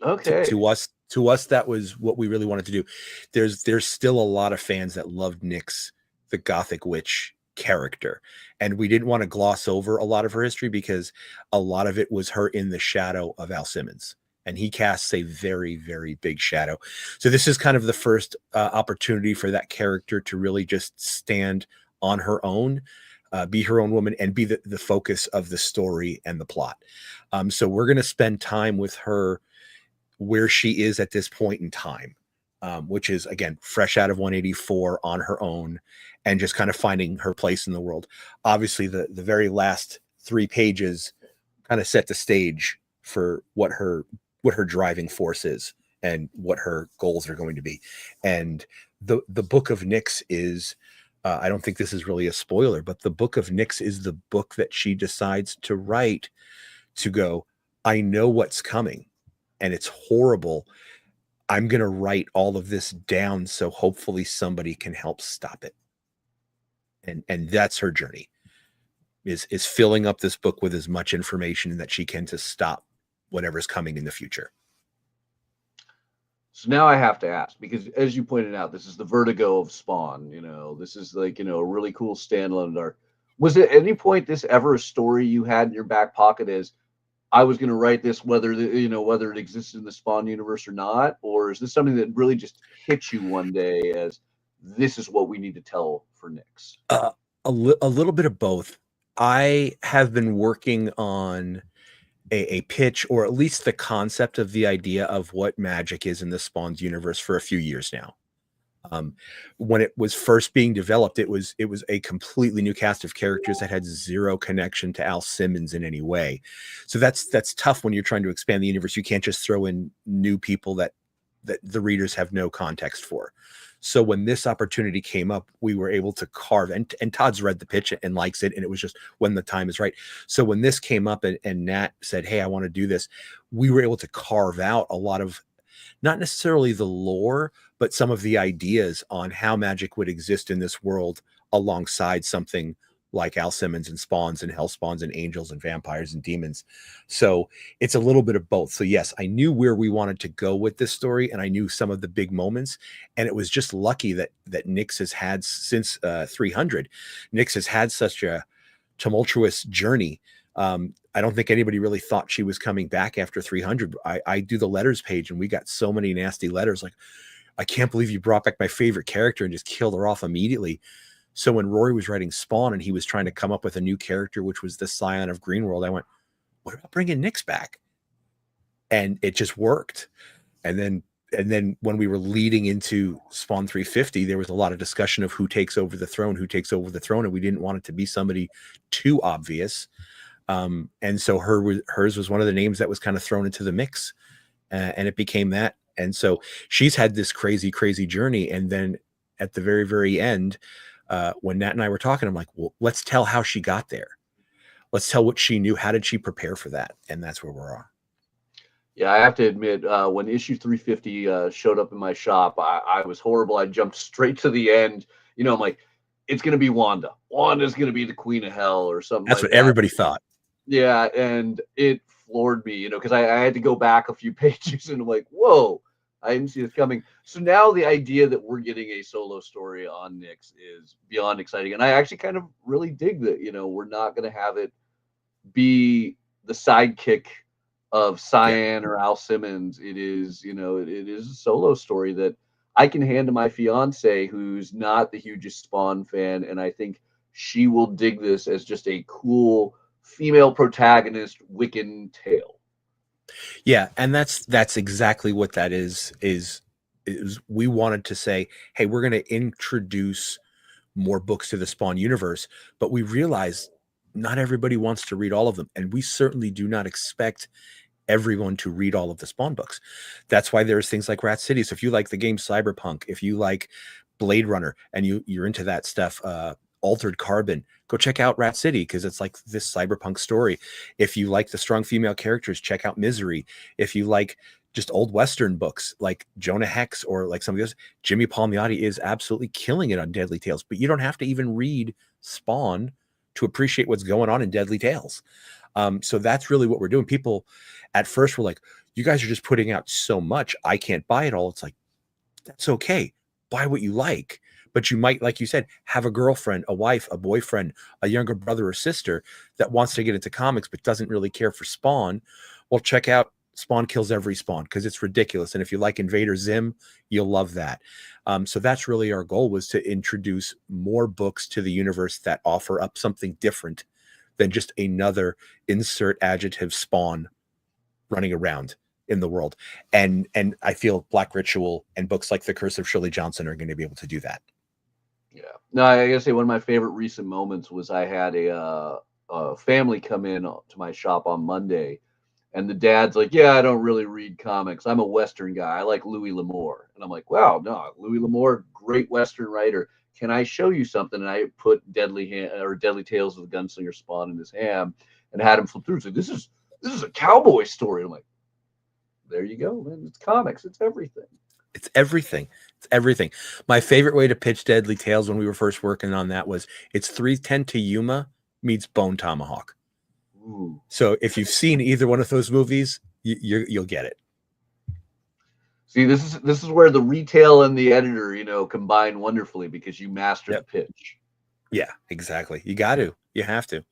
Okay. To us, that was what we really wanted to do. There's still a lot of fans that loved Nyx, the Gothic Witch character, and we didn't want to gloss over a lot of her history, because a lot of it was her in the shadow of Al Simmons, and he casts a very, very big shadow. So this is kind of the first opportunity for that character to really just stand on her own, be her own woman, and be the focus of the story and the plot. So we're going to spend time with her where she is at this point in time, which is, again, fresh out of 184 on her own, and just kind of finding her place in the world. Obviously, the very last 3 pages kind of set the stage for what her driving force is and what her goals are going to be. And the Book of Nyx is, I don't think this is really a spoiler, but the Book of Nyx is the book that she decides to write, to go, I know what's coming, and it's horrible. I'm going to write all of this down, so hopefully somebody can help stop it. And that's her journey, is filling up this book with as much information that she can to stop whatever's coming in the future. So now I have to ask, because as you pointed out, this is the Vertigo of Spawn. This is like, a really cool standalone dark. Was at any point this ever a story you had in your back pocket as, I was going to write this, whether it exists in the Spawn universe or not? Or is this something that really just hit you one day as, this is what we need to tell for Nyx? A little bit of both. I have been working on a pitch, or at least the concept of the idea of what magic is in the Spawn's universe, for a few years now. When it was first being developed, it was a completely new cast of characters that had zero connection to Al Simmons in any way. So that's tough when you're trying to expand the universe. You can't just throw in new people that the readers have no context for. So when this opportunity came up, we were able to carve, and Todd's read the pitch and likes it, and it was just when the time is right. So when this came up and Nat said, hey, I want to do this, we were able to carve out a lot of, not necessarily the lore, but some of the ideas on how magic would exist in this world alongside something like Al Simmons and Spawns and Hell Spawns and angels and vampires and demons. So it's a little bit of both. So yes, I knew where we wanted to go with this story, and I knew some of the big moments, and it was just lucky that Nyx has had, since 300, Nyx has had such a tumultuous journey. I don't think anybody really thought she was coming back after 300. I do the letters page, and we got so many nasty letters like, I can't believe you brought back my favorite character and just killed her off immediately. So when Rory was writing Spawn and he was trying to come up with a new character, which was the Scion of Greenworld, I went, what about bringing Nyx back? And it just worked. And then when we were leading into Spawn 350, there was a lot of discussion of who takes over the throne, and we didn't want it to be somebody too obvious. And so hers was one of the names that was kind of thrown into the mix, and it became that. And so she's had this crazy, crazy journey. And then at the very, very end, when Nat and I were talking, I'm like, well, let's tell how she got there. Let's tell what she knew. How did she prepare for that? And that's where we're on. Yeah, I have to admit, when issue 350 showed up in my shop, I was horrible. I jumped straight to the end. I'm like, it's going to be Wanda. Wanda's going to be the Queen of Hell or something. That's what everybody thought. Yeah, and it floored me, because I had to go back a few pages, and I'm like, whoa, I didn't see this coming. So now the idea that we're getting a solo story on Nyx is beyond exciting. And I actually kind of really dig that, we're not going to have it be the sidekick of Cyan or Al Simmons. It is, it is a solo story that I can hand to my fiance, who's not the hugest Spawn fan. And I think she will dig this as just a cool female protagonist Wiccan tale. Yeah, and that's exactly what that is we wanted to say, hey, we're going to introduce more books to the Spawn universe, but we realize not everybody wants to read all of them, and we certainly do not expect everyone to read all of the Spawn books. That's why there's things like Rat City. So if you like the game Cyberpunk, if you like Blade Runner and you're into that stuff, Altered Carbon, go check out Rat City because it's like this cyberpunk story. If you like the strong female characters, check out Misery. If you like just old Western books like Jonah Hex or like some of those, Jimmy Palmiotti is absolutely killing it on Deadly Tales. But you don't have to even read Spawn to appreciate what's going on in Deadly Tales. So that's really what we're doing. People at first were like, you guys are just putting out so much, I can't buy it all. It's like, that's okay. Buy what you like. But you might, like you said, have a girlfriend, a wife, a boyfriend, a younger brother or sister that wants to get into comics but doesn't really care for Spawn. Well, check out Spawn Kills Every Spawn because it's ridiculous. And if you like Invader Zim, you'll love that. So that's really our goal, was to introduce more books to the universe that offer up something different than just another insert adjective Spawn running around in the world. And I feel Black Ritual and books like The Curse of Shirley Johnson are going to be able to do that. Yeah. No, I gotta say one of my favorite recent moments was I had a family come in to my shop on Monday, and the dad's like, "Yeah, I don't really read comics. I'm a Western guy. I like Louis L'Amour." And I'm like, "Wow, no, Louis L'Amour, great Western writer. Can I show you something?" And I put Deadly Tales of the Gunslinger Spawn in his hand and had him flip through. So this is a cowboy story. I'm like, there you go, man. It's comics. It's everything. It's everything. It's everything. My favorite way to pitch Deadly Tales when we were first working on that was it's 310 to Yuma meets Bone Tomahawk. Ooh. So if you've seen either one of those movies, you'll get it. See, this is where the retail and the editor, combine wonderfully because you master the pitch. Yeah, exactly. You got to. You have to.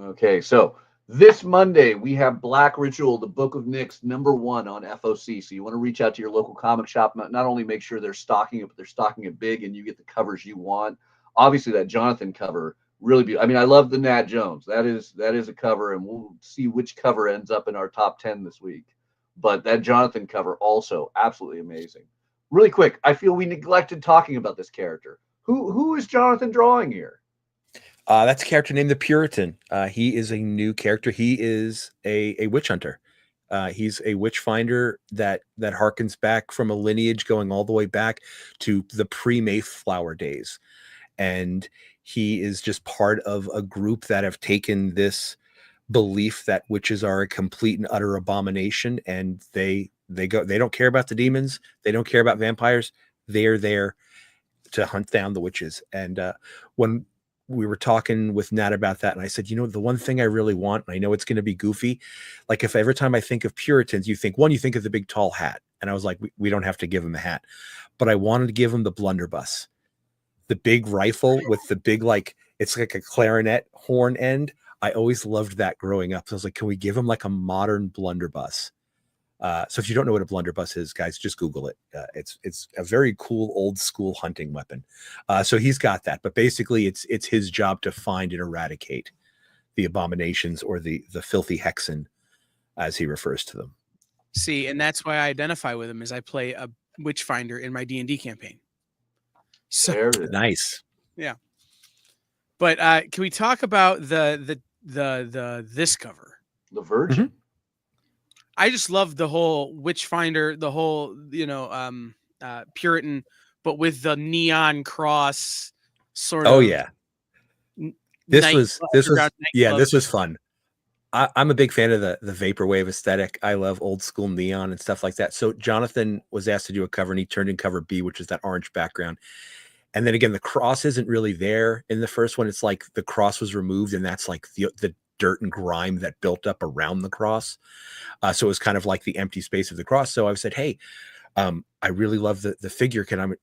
Okay, so this Monday, we have Black Ritual, the Book of Nyx, #1 on FOC. So you want to reach out to your local comic shop, not only make sure they're stocking it, but they're stocking it big and you get the covers you want. Obviously, that Jonathan cover, really beautiful. I mean, I love the Nat Jones. That is a cover, and we'll see which cover ends up in our top 10 this week. But that Jonathan cover also absolutely amazing. Really quick, I feel we neglected talking about this character. Who is Jonathan drawing here? That's a character named the Puritan. He is a new character. He is a witch hunter. He's a witch finder that harkens back from a lineage going all the way back to the pre-Mayflower days. And he is just part of a group that have taken this belief that witches are a complete and utter abomination, and they don't care about the demons. They don't care about vampires. They're there to hunt down the witches. And when we were talking with Nat about that, and I said, the one thing I really want, and I know it's going to be goofy, like if every time I think of Puritans, you think of the big tall hat. And I was like, we don't have to give him a hat, but I wanted to give him the blunderbuss, the big rifle with the big, it's like a clarinet horn end. I always loved that growing up. So I was like, can we give him like a modern blunderbuss? So if you don't know what a blunderbuss is, guys, just Google it. It's a very cool old school hunting weapon. So he's got that, but basically it's his job to find and eradicate the abominations or the filthy hexen, as he refers to them. See, and that's why I identify with him, is I play a witch finder in my D&D campaign. So nice. Yeah. But can we talk about the this cover? The Virgin. Mm-hmm. I just love the whole witch finder, the whole, Puritan, but with the neon cross sort of. Oh yeah. This was fun. I'm a big fan of the vaporwave aesthetic. I love old school neon and stuff like that. So Jonathan was asked to do a cover, and he turned in cover B, which is that orange background. And then again, the cross isn't really there in the first one. It's like the cross was removed, and that's like the dirt and grime that built up around the cross. So it was kind of like the empty space of the cross. So I said, hey, I really love the figure. Can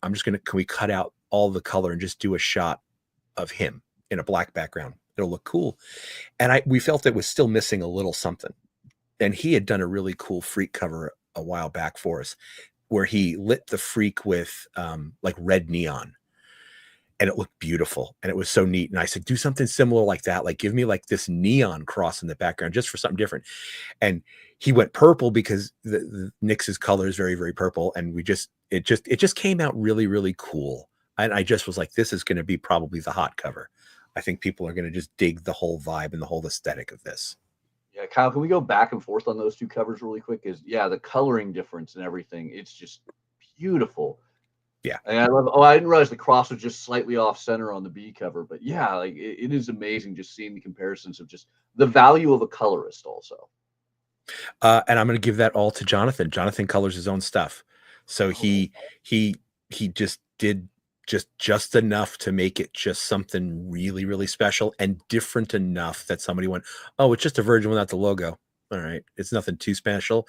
we cut out all the color and just do a shot of him in a black background? It'll look cool. And we felt it was still missing a little something. And he had done a really cool freak cover a while back for us, where he lit the freak with like red neon. And it looked beautiful, and it was so neat. And I said, do something similar like that. Like, give me like this neon cross in the background just for something different. And he went purple because the Nyx's color is very, very purple. And it just came out really, really cool. And I just was like, this is going to be probably the hot cover. I think people are going to just dig the whole vibe and the whole aesthetic of this. Yeah, Kyle, can we go back and forth on those two covers really quick? The coloring difference and everything, it's just beautiful. Yeah. And I love. Oh, I didn't realize the cross was just slightly off center on the B cover, but yeah, like it is amazing just seeing the comparisons of just the value of a colorist also. And I'm going to give that all to Jonathan. Jonathan colors his own stuff, so he just did just enough to make it just something really, really special and different enough that somebody went, oh, it's just a Virgin without the logo. All right, it's nothing too special,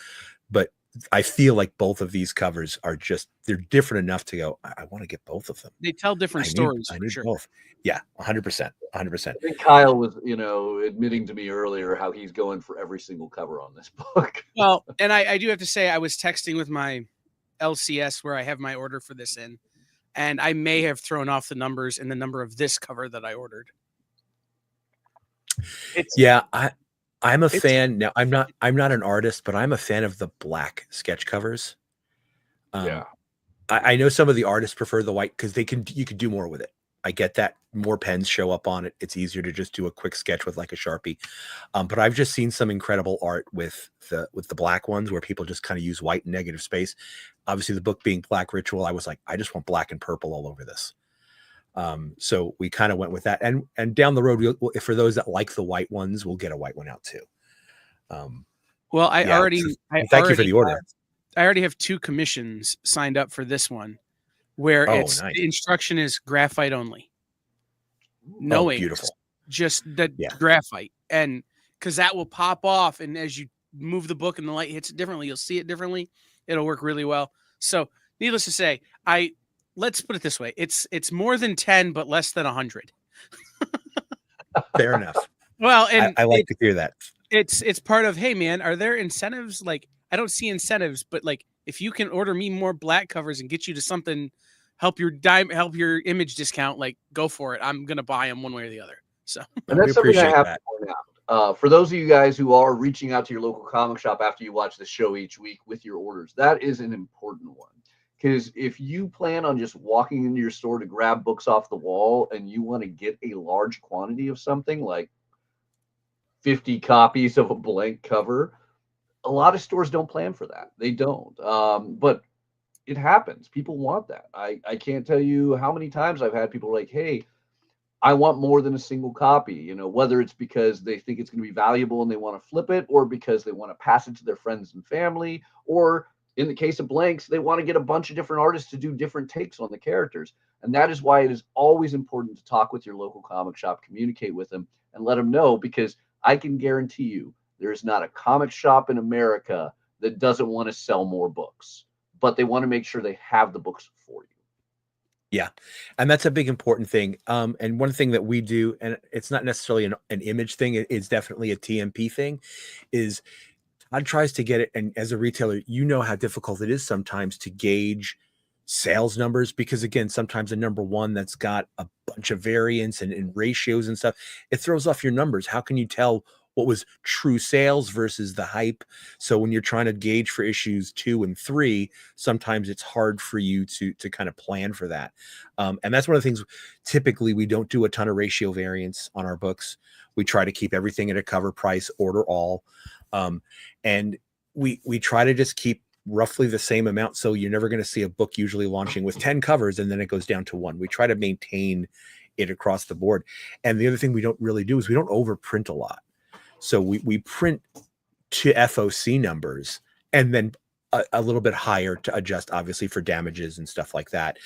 but I feel like both of these covers are they're different enough to go, I want to get both of them. They tell different stories. I for need sure. both. Yeah, 100%. 100%. I think Kyle was, admitting to me earlier how he's going for every single cover on this book. Well, and I do have to say, I was texting with my LCS where I have my order for this in, and I may have thrown off the numbers in the number of this cover that I ordered. I'm a fan. Now, I'm not an artist, but I'm a fan of the black sketch covers. I know some of the artists prefer the white because you can do more with it. I get that. More pens show up on it. It's easier to just do a quick sketch with like a Sharpie. But I've just seen some incredible art with the black ones where people just kind of use white and negative space. Obviously, the book being Black Ritual, I was like, I just want black and purple all over this. So we kind of went with that. And down the road, for those that like the white ones, we'll get a white one out too. Well, thank you for the order. I already have 2 commissions signed up for this one, where nice. The instruction is graphite only. No inks, beautiful. Just the graphite, and because that will pop off, and as you move the book and the light hits it differently, you'll see it differently. It'll work really well. So, needless to say, let's put it this way: it's more than 10, but less than 100. Fair enough. Well, and I like to hear that. It's part of, hey man, are there incentives? Like, I don't see incentives, but like if you can order me more black covers and get you to something, help your image discount, like go for it. I'm gonna buy them one way or the other. So and that's something I have to point out. For those of you guys who are reaching out to your local comic shop after you watch the show each week with your orders, that is an important one. Because if you plan on just walking into your store to grab books off the wall and you want to get a large quantity of something like 50 copies of a blank cover, a lot of stores don't plan for that. They don't. But it happens. People want that. I can't tell you how many times I've had people like, hey, I want more than a single copy, whether it's because they think it's going to be valuable and they want to flip it, or because they want to pass it to their friends and family, or in the case of blanks, they want to get a bunch of different artists to do different takes on the characters. And that is why it is always important to talk with your local comic shop, communicate with them, and let them know, because I can guarantee you there is not a comic shop in America that doesn't want to sell more books, but they want to make sure they have the books for you. Yeah. And that's a big important thing. And one thing that we do, and it's not necessarily an image thing, it's definitely a TMP thing, is Todd tries to get it. And as a retailer, how difficult it is sometimes to gauge sales numbers, because again, sometimes a number one that's got a bunch of variants and ratios and stuff, it throws off your numbers. How can you tell what was true sales versus the hype? So when you're trying to gauge for issues 2 and 3, sometimes it's hard for you to kind of plan for that. And that's one of the things. Typically, we don't do a ton of ratio variants on our books. We try to keep everything at a cover price, order all. And we try to just keep roughly the same amount. So you're never going to see a book usually launching with 10 covers and then it goes down to 1. We try to maintain it across the board. And the other thing we don't really do is we don't overprint a lot. So we print to FOC numbers and then a little bit higher to adjust, obviously, for damages and stuff like that.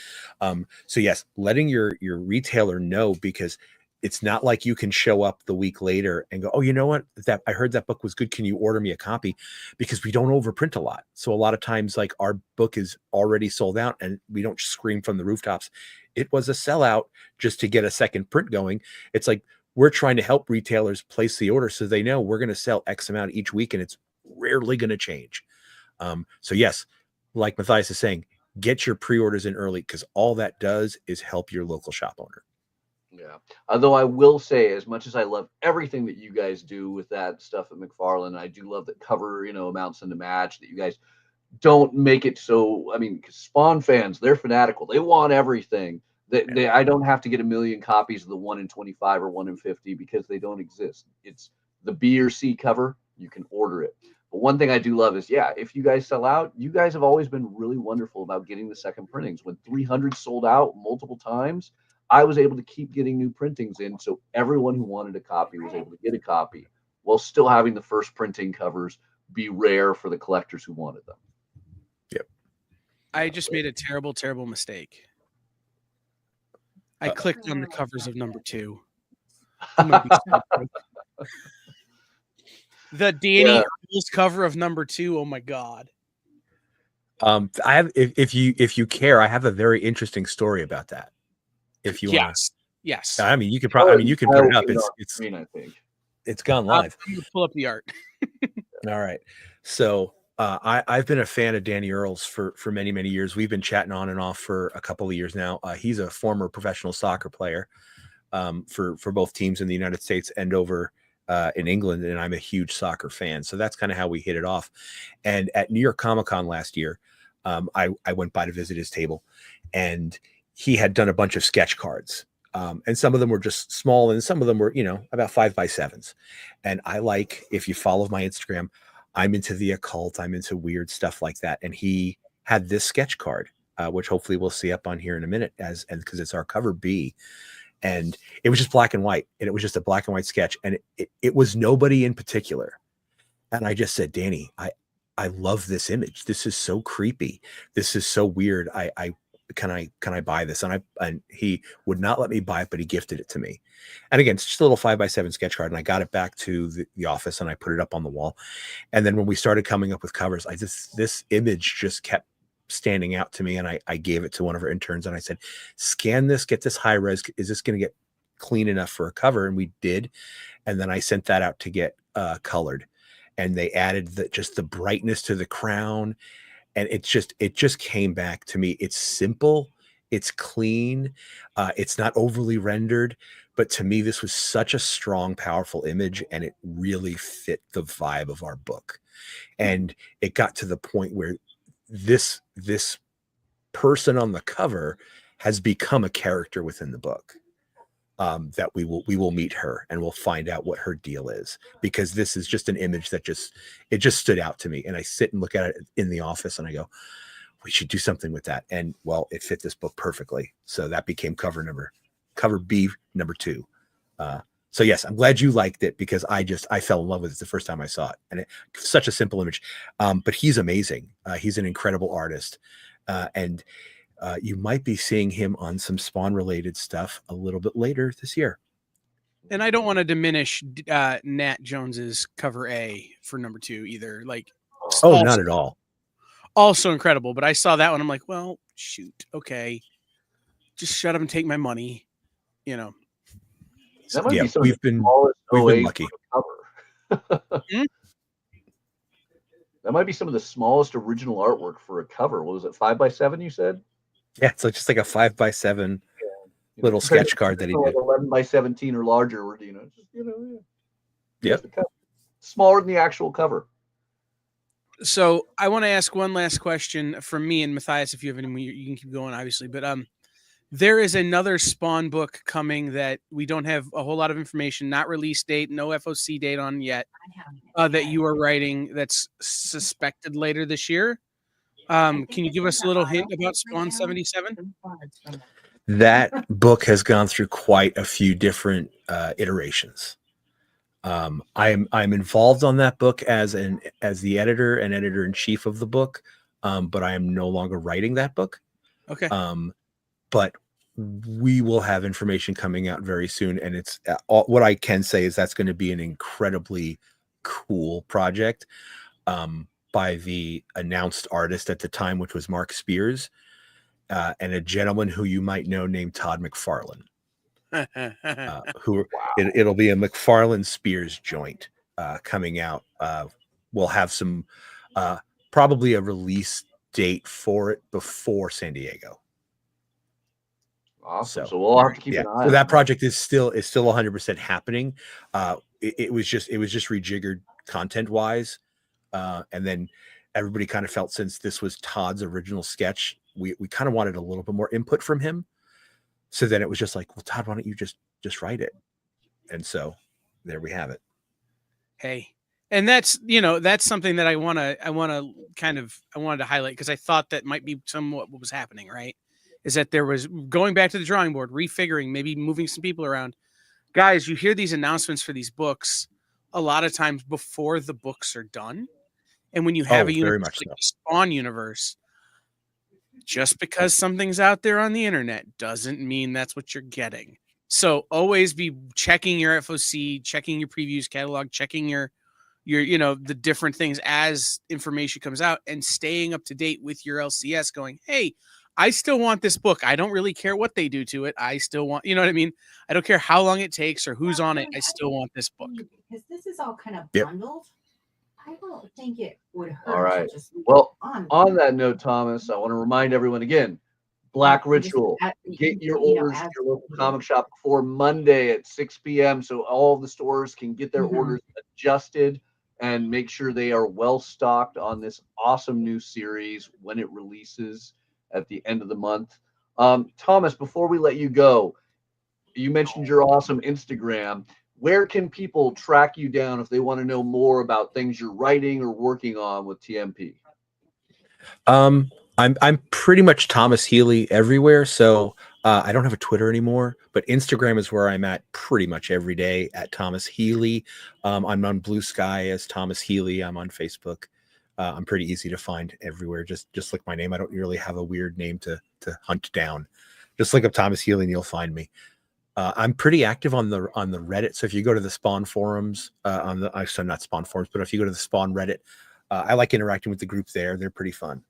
So yes, letting your retailer know, because it's not like you can show up the week later and go, oh, you know what? I heard that book was good. Can you order me a copy? Because we don't overprint a lot. So a lot of times, like, our book is already sold out and we don't scream from the rooftops, it was a sellout, just to get a second print going. It's like, we're trying to help retailers place the order so they know we're going to sell X amount each week and it's rarely going to change. So yes, like Mathias is saying, get your pre-orders in early, because all that does is help your local shop owner. Yeah. Although I will say, as much as I love everything that you guys do with that stuff at McFarlane, I do love that cover, amounts in the match, that you guys don't make it so, because Spawn fans, they're fanatical. They want everything. I don't have to get 1 million copies of the 1 in 25 or 1 in 50 because they don't exist. It's the B or C cover. You can order it. But one thing I do love is, yeah, if you guys sell out, you guys have always been really wonderful about getting the second printings. When 300 sold out multiple times, I was able to keep getting new printings in, so everyone who wanted a copy was able to get a copy while still having the first printing covers be rare for the collectors who wanted them. Yep. I just made a terrible, terrible mistake. I clicked on the covers of number 2. I'm gonna be so broke. The Danny Earls cover of number 2. Oh my god. I have, if you care, I have a very interesting story about that. If you want, yes. I mean, you could probably, I mean, you can put it up. It's, I think it's gone live. I'm gonna pull up the art. All right. So I've been a fan of Danny Earls for many, many years. We've been chatting on and off for a couple of years now. He's a former professional soccer player for both teams in the United States and over in England. And I'm a huge soccer fan. So that's kind of how we hit it off. And at New York Comic Con last year, I went by to visit his table, and he had done a bunch of sketch cards. And some of them were just small, and some of them were, you know, about 5x7s. And I like, if you follow my Instagram, I'm into the occult, I'm into weird stuff like that. And he had this sketch card, which hopefully we'll see up on here in a minute, and because it's our cover B. And it was just black and white, and it was just a black and white sketch, and it was nobody in particular. And I just said, Danny, I love this image. This is so creepy. This is so weird. Can I buy this? And he would not let me buy it, but he gifted it to me. And again, it's just a little 5x7 sketch card. And I got it back to the office, and I put it up on the wall. And then when we started coming up with covers, this image just kept standing out to me. And I gave it to one of our interns, and I said, scan this, get this high res. Is this going to get clean enough for a cover? And we did. And then I sent that out to get colored, and they added just the brightness to the crown. And it just came back to me. It's simple, it's clean, it's not overly rendered, but to me, this was such a strong, powerful image, and it really fit the vibe of our book. And it got to the point where this person on the cover has become a character within the book. That we will meet her, and we'll find out what her deal is, because this is just an image that just stood out to me. And I sit and look at it in the office, and I go, we should do something with that. And well, it fit this book perfectly. So that became cover B, number 2. So yes, I'm glad you liked it, because I fell in love with it the first time I saw it, and such a simple image. But he's amazing. He's an incredible artist. And you might be seeing him on some Spawn related stuff a little bit later this year. And I don't want to diminish Nat Jones's cover A for number 2 either. Like, not at all. Also incredible, but I saw that one. I'm like, well, shoot, okay, just shut up and take my money. You know. That might be we've been lucky. That might be some of the smallest original artwork for a cover. What was it, 5x7? You said? Yeah, it's just like a 5x7 little sketch card that he did. 11x17 or larger, or yeah. Smaller than the actual cover. So I want to ask one last question from me, and Matthias, if you have any more, you can keep going, obviously. But there is another Spawn book coming that we don't have a whole lot of information, not release date, no FOC date on yet, that you are writing that's suspected later this year. Can you give us a little hint about Spawn 77? That book has gone through quite a few different iterations. I'm involved on that book as the editor and editor-in-chief of the book, but I am no longer writing that book. Okay. But we will have information coming out very soon, and it's what I can say is that's going to be an incredibly cool project by the announced artist at the time, which was Mark Spears, and a gentleman who you might know named Todd McFarlane. It'll be a McFarlane Spears joint coming out. We'll have some probably a release date for it before San Diego. Awesome. So we'll have to keep an eye. So that project is still 100% happening. It was just rejiggered content wise, and then everybody kind of felt, since this was Todd's original sketch, we kind of wanted a little bit more input from him. So then it was just like, well, Todd, why don't you just write it? And so there we have it. Hey, And that's, you know, that's something that I wanted to highlight, because I thought that might be somewhat what was happening, right? Is that there was going back to the drawing board, refiguring, maybe moving some people around. Guys, you hear these announcements for these books a lot of times before the books are done. And when you have Oh, a very universe much like so. the Spawn universe, just because something's out there on the internet doesn't mean that's what you're getting. So always be checking your FOC, checking your previews catalog, checking your you know, the different things as information comes out, and staying up to date with your LCS, going, hey, I still want this book. I don't really care what they do to it. I still want, you know what I mean? I don't care how long it takes or who's on it. I still want this book. Because this is all kind of Yep. bundled. I don't think it would hurt All right. to just leave Well, it on that note, Thomas, I want to remind everyone again, Black And just Ritual. Get your orders to your local comic shop before Monday at 6 p.m. so all of the stores can get their orders adjusted and make sure they are well stocked on this awesome new series when it releases at the end of the month. Thomas, before we let you go, you mentioned your awesome Instagram. Where can people track you down if they want to know more about things you're writing or working on with TMP? I'm pretty much Thomas Healy everywhere. So I don't have a Twitter anymore, but Instagram is where I'm at pretty much every day at Thomas Healy. I'm on Blue Sky as Thomas Healy. I'm on Facebook. I'm pretty easy to find everywhere. Just look my name. I don't really have a weird name to hunt down. Just look up Thomas Healy and you'll find me. I'm pretty active on the Reddit. So if you go to the Spawn forums, so not Spawn forums, but if you go to the Spawn Reddit, I like interacting with the group there. They're pretty fun.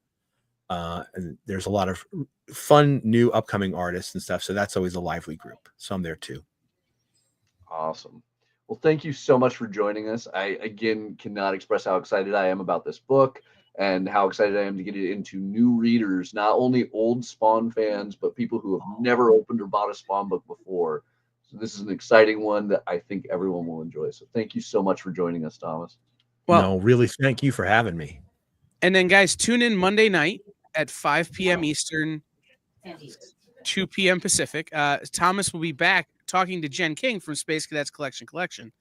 And there's a lot of fun new upcoming artists and stuff. So that's always a lively group. So I'm there too. Awesome. Well, thank you so much for joining us. I, again, cannot express how excited I am about this book and how excited I am to get it into new readers, not only old Spawn fans, but people who have never opened or bought a Spawn book before. So this is an exciting one that I think everyone will enjoy. So thank you so much for joining us, Thomas. Well, no, really, thank you for having me. And then, guys, tune in Monday night at 5 p.m. Eastern, 2 p.m. Pacific. Thomas will be back talking to Jen King from Space Cadets Collection.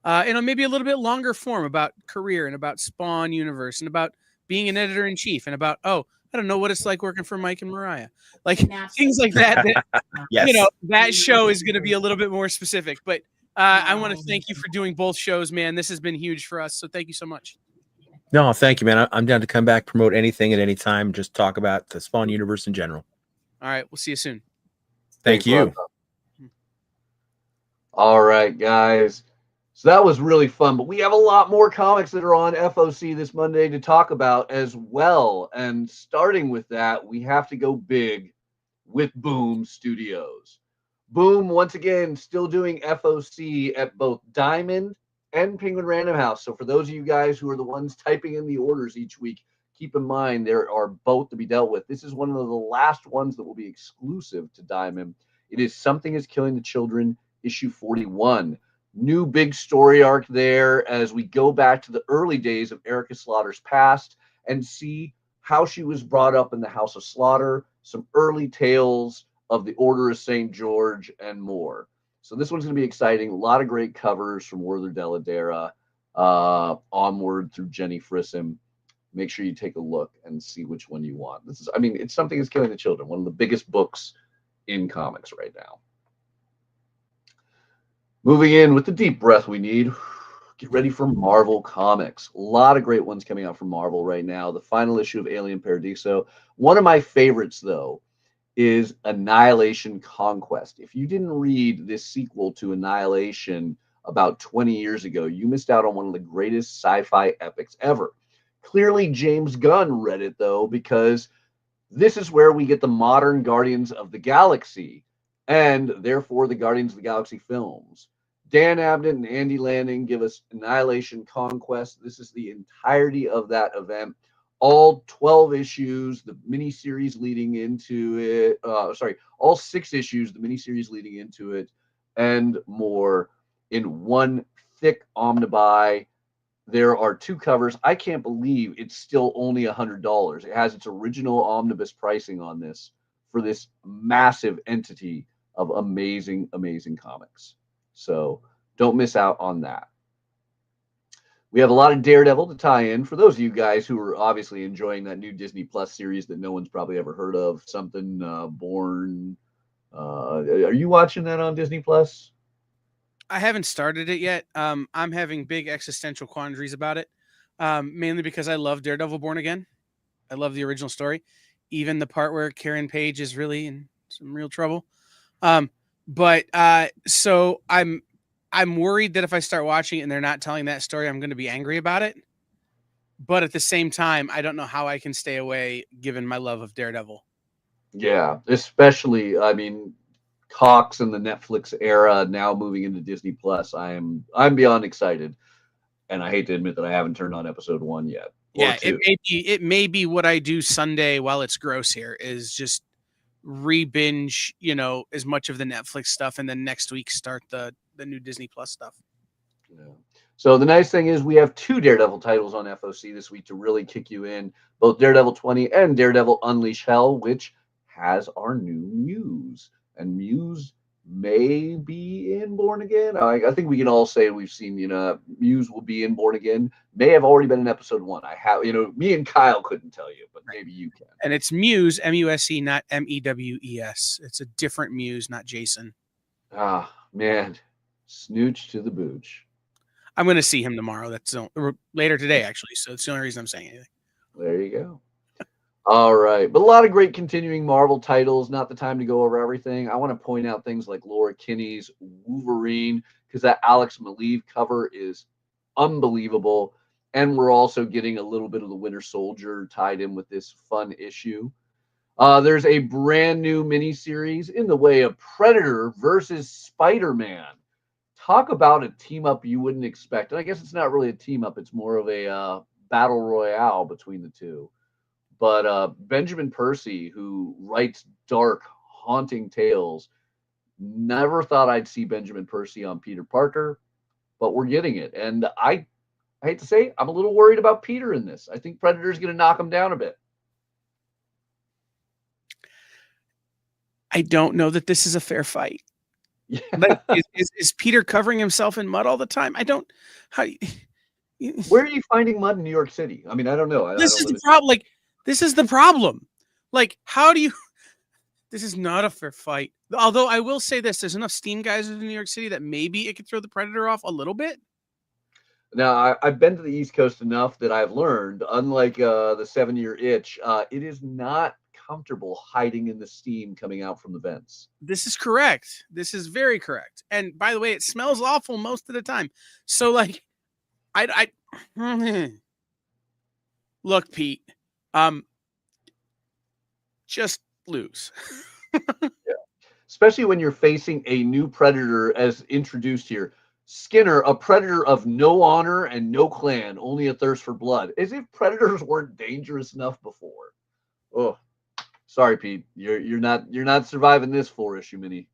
In maybe a little bit longer form about career and about Spawn Universe and about being an editor-in-chief and about, I don't know what it's like working for Mike and Mariah. Like things like that. Yes. You know, that show is going to be a little bit more specific. But I want to thank you for doing both shows, man. This has been huge for us. So thank you so much. No, thank you, man. I'm down to come back, promote anything at any time, just talk about the Spawn universe in general. All right. We'll see you soon. Thank you. All right, guys. So that was really fun, but we have a lot more comics that are on FOC this Monday to talk about as well. And starting with that, we have to go big with Boom Studios. Boom, once again, still doing FOC at both Diamond and Penguin Random House. So for those of you guys who are the ones typing in the orders each week, keep in mind there are both to be dealt with. This is one of the last ones that will be exclusive to Diamond. It is Something is Killing the Children, issue 41. New big story arc there as we go back to the early days of Erica Slaughter's past and see how she was brought up in the House of Slaughter, some early tales of the Order of St. George, and more. So this one's going to be exciting. A lot of great covers from Werther Deladera onward through Jenny Frisson. Make sure you take a look and see which one you want. This is, I mean, it's Something is Killing the Children, one of the biggest books in comics right now. Moving in with the deep breath we need. Get ready for Marvel Comics. A lot of great ones coming out from Marvel right now. The final issue of Alien Paradiso. One of my favorites, though, is Annihilation Conquest. If you didn't read this sequel to Annihilation about 20 years ago, you missed out on one of the greatest sci-fi epics ever. Clearly, James Gunn read it, though, because this is where we get the modern Guardians of the Galaxy and, therefore, the Guardians of the Galaxy films. Dan Abnett and Andy Lanning give us Annihilation Conquest. This is the entirety of that event. All 12 issues, the miniseries leading into it. All 6 issues, the miniseries leading into it, and more in one thick omnibuy. There are 2 covers. I can't believe it's still only $100. It has its original omnibus pricing on this for this massive entity of amazing, amazing comics. So don't miss out on that. We have a lot of Daredevil to tie in. For those of you guys who are obviously enjoying that new Disney Plus series that no one's probably ever heard of, something Born. Are you watching that on Disney Plus? I haven't started it yet. I'm having big existential quandaries about it, mainly because I love Daredevil Born Again. I love the original story, even the part where Karen Page is really in some real trouble. So I'm worried that if I start watching it and they're not telling that story, I'm going to be angry about it. But at the same time, I don't know how I can stay away given my love of Daredevil. Yeah, especially, I mean, Cox and the Netflix era now moving into Disney Plus. I'm beyond excited, and I hate to admit that I haven't turned on episode 1 yet. Yeah, it may be what I do Sunday while it's gross here is just re-binge, as much of the Netflix stuff, and then next week start the new Disney Plus stuff. Yeah. So the nice thing is we have 2 Daredevil titles on FOC this week to really kick you in, both Daredevil 20 and Daredevil Unleash Hell, which has our new Muse. And Muse may be in Born Again. I think we can all say we've seen, Muse will be in Born Again. May have already been in episode 1. I have, me and Kyle couldn't tell you, but maybe you can. And it's Muse, M-U-S-E, not M-E-W-E-S. It's a different Muse, not Jason. Ah, man. Snooch to the booch. I'm going to see him tomorrow. That's later today, actually. So it's the only reason I'm saying anything. There you go. All right. But a lot of great continuing Marvel titles. Not the time to go over everything. I want to point out things like Laura Kinney's Wolverine, because that Alex Maleev cover is unbelievable. And we're also getting a little bit of the Winter Soldier tied in with this fun issue. There's a brand new miniseries in the way of Predator versus Spider-Man. Talk about a team up you wouldn't expect. And I guess it's not really a team up. It's more of a battle royale between the two. But Benjamin Percy, who writes dark, haunting tales, never thought I'd see Benjamin Percy on Peter Parker, but we're getting it. And I hate to say, I'm a little worried about Peter in this. I think Predator's going to knock him down a bit. I don't know that this is a fair fight. Yeah. Like, is Peter covering himself in mud all the time? I don't. Where are you finding mud in New York City? I mean, I don't know. This is the problem. Like, this is the problem. Like, how do you? This is not a fair fight. Although I will say this: there's enough Steam guys in New York City that maybe it could throw the Predator off a little bit. Now, I've been to the East Coast enough that I've learned, unlike the 7-year itch, it is not comfortable hiding in the steam coming out from the vents. This is correct. This is very correct. And by the way, it smells awful most of the time. So, like, I look, Pete, just lose. Yeah. Especially when you're facing a new predator as introduced here. Skinner, a predator of no honor and no clan, only a thirst for blood. As if predators weren't dangerous enough before. Oh, sorry, Pete. You're not surviving this 4-issue mini.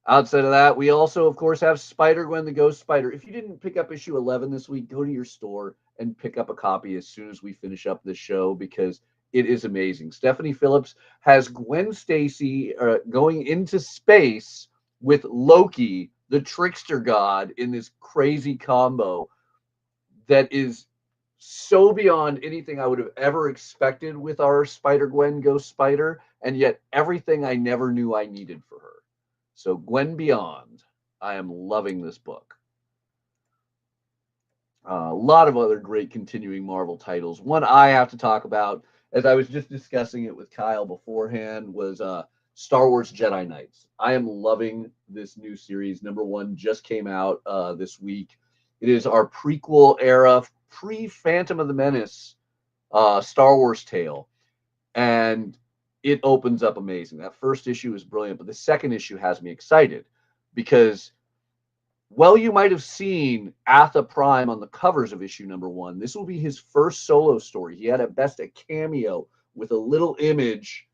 Outside of that, we also, of course, have Spider-Gwen the Ghost Spider. If you didn't pick up issue 11 this week, go to your store and pick up a copy as soon as we finish up this show, because it is amazing. Stephanie Phillips has Gwen Stacy going into space with Loki, the trickster god, in this crazy combo that is so beyond anything I would have ever expected with our Spider-Gwen Ghost Spider, and yet everything I never knew I needed for her. So Gwen Beyond, I am loving this book. A lot of other great continuing Marvel titles. One I have to talk about, as I was just discussing it with Kyle beforehand, was Star Wars Jedi Knights. I am loving this new series. Number 1 just came out this week. It is our prequel era, pre-Phantom of the Menace Star Wars tale. And it opens up amazing. That first issue is brilliant, but the second issue has me excited because, well, you might have seen Atha Prime on the covers of issue number 1. This will be his first solo story. He had at best a cameo with a little image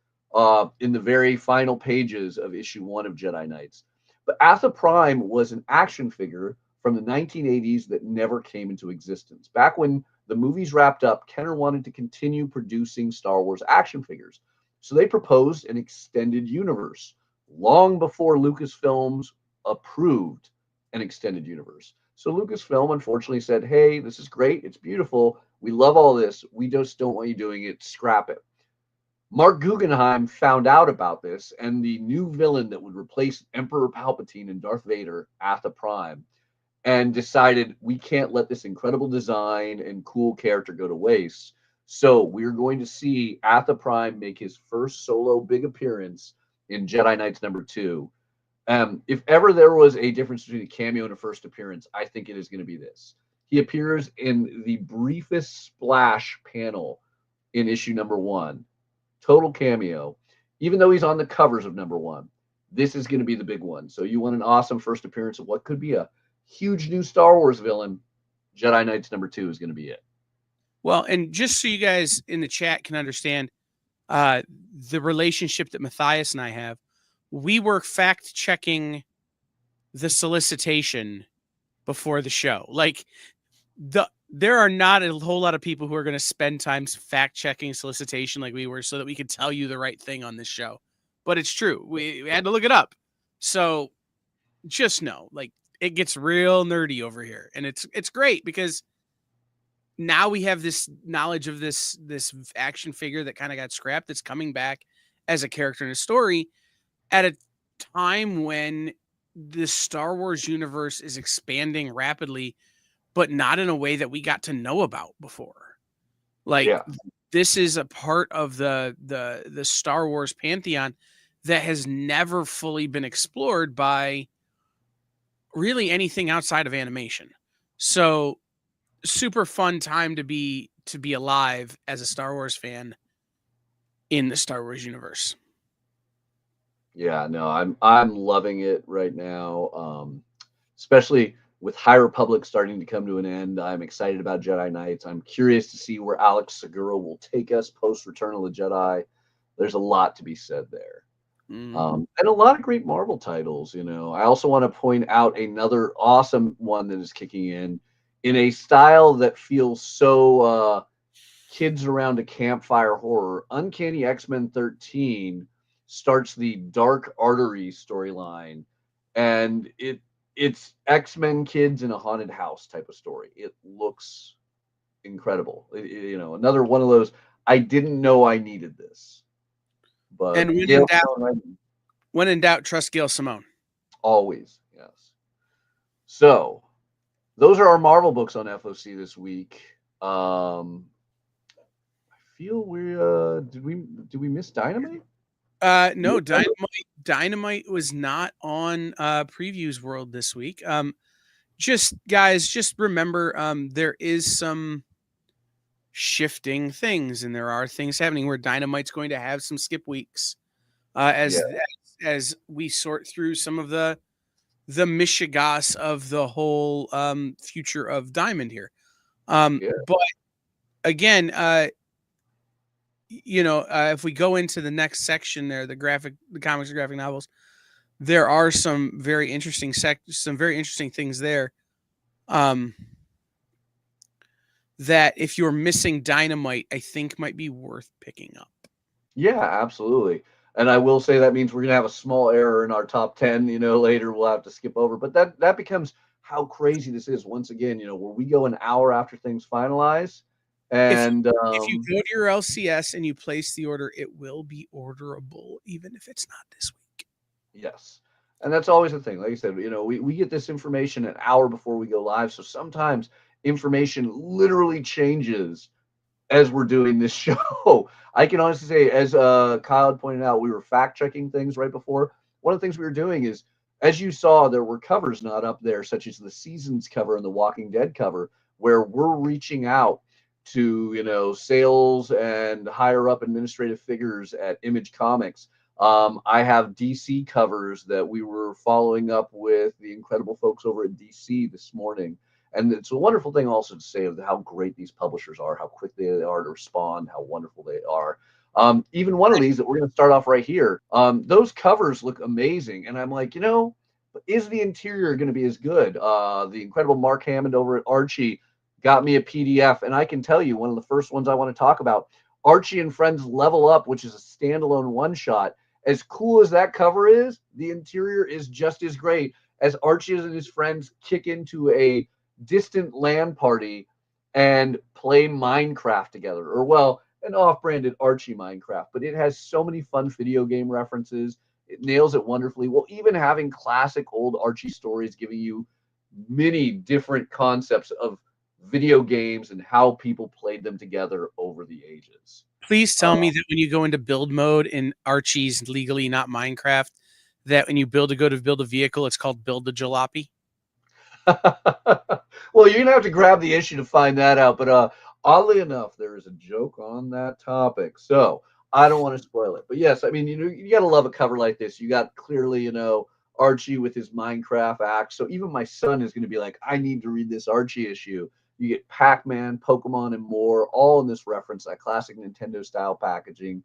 in the very final pages of issue 1 of Jedi Knights. But Atha Prime was an action figure from the 1980s that never came into existence. Back when the movies wrapped up, Kenner wanted to continue producing Star Wars action figures. So they proposed an extended universe long before Lucasfilms approved an extended universe. So Lucasfilm unfortunately said, hey, this is great. It's beautiful. We love all this. We just don't want you doing it. Scrap it. Mark Guggenheim found out about this, and the new villain that would replace Emperor Palpatine and Darth Vader, Atha Prime, and decided we can't let this incredible design and cool character go to waste. So we're going to see Atha Prime make his first solo big appearance in Jedi Knights #2. If ever there was a difference between a cameo and a first appearance, I think it is going to be this. He appears in the briefest splash panel in issue #1. Total cameo. Even though he's on the covers of #1, this is going to be the big one. So you want an awesome first appearance of what could be a huge new Star Wars villain. Jedi Knights #2 is going to be it. Well, and just so you guys in the chat can understand the relationship that Mathias and I have, we were fact checking the solicitation before the show. Like there are not a whole lot of people who are going to spend time fact checking solicitation like we were so that we could tell you the right thing on this show. But it's true. We had to look it up. So just know, like, it gets real nerdy over here, and it's great because now we have this knowledge of this action figure that kind of got scrapped that's coming back as a character in a story at a time when the Star Wars universe is expanding rapidly, but not in a way that we got to know about before. Like, this is a part of the Star Wars pantheon that has never fully been explored by really anything outside of animation. So super fun time to be alive as a Star Wars fan in the Star Wars universe. Yeah, no, I'm loving it right now. Especially with High Republic starting to come to an end. I'm excited about Jedi Knights. I'm curious to see where Alex Segura will take us post Return of the Jedi. There's a lot to be said there. And a lot of great Marvel titles, you know. I also want to point out another awesome one that is kicking in a style that feels so kids around a campfire horror. Uncanny X-Men 13 starts the Dark Artery storyline, and it's X-Men kids in a haunted house type of story. It looks incredible. You know, another one of those, I didn't know I needed this. But and when in doubt, trust Gail Simone. Always, yes. So those are our Marvel books on FOC this week. I feel we did we miss Dynamite? No, Dynamite was not on Previews World this week. Just remember, there is some shifting things, and there are things happening where Dynamite's going to have some skip weeks as we sort through some of the mishigas of the whole future of Diamond here. But again, if we go into the next section there, the comics and graphic novels, there are some very interesting things there. That if you're missing Dynamite, I think might be worth picking up. Yeah, absolutely. And I will say that means we're going to have a small error in our top 10, later we'll have to skip over. But that becomes how crazy this is once again, where we go an hour after things finalize. And if you go to your LCS and you place the order, it will be orderable, even if it's not this week. Yes. And that's always the thing. Like I said, we get this information an hour before we go live. So sometimes information literally changes as we're doing this show. I can honestly say, as Kyle had pointed out, we were fact checking things right before. One of the things we were doing is, as you saw, there were covers not up there, such as the Seasons cover and the Walking Dead cover, where we're reaching out to, sales and higher up administrative figures at Image Comics. I have DC covers that we were following up with the incredible folks over at DC this morning. And it's a wonderful thing also to say of how great these publishers are, how quick they are to respond, how wonderful they are. Even one of these that we're going to start off right here, those covers look amazing. And I'm like, is the interior going to be as good? The incredible Mark Hammond over at Archie got me a PDF. And I can tell you, one of the first ones I want to talk about, Archie and Friends Level Up, which is a standalone one-shot. as cool as that cover is, the interior is just as great as Archie and his friends kick into a distant LAN party and play Minecraft together. Or, well, an off-branded Archie Minecraft. But it has so many fun video game references. It nails it wonderfully. Well, even having classic old Archie stories giving you many different concepts of video games and how people played them together over the ages. Please tell me that when you go into build mode in Archie's Legally Not Minecraft, that when you go to build a vehicle, it's called Build the Jalopy. Well, you're gonna have to grab the issue to find that out. But oddly enough, there is a joke on that topic, so I don't want to spoil it. But yes, I mean, you gotta love a cover like this. You got clearly, Archie with his Minecraft axe. So even my son is gonna be like, I need to read this Archie issue. You get Pac-Man, Pokemon, and more, all in this reference, that classic Nintendo style packaging.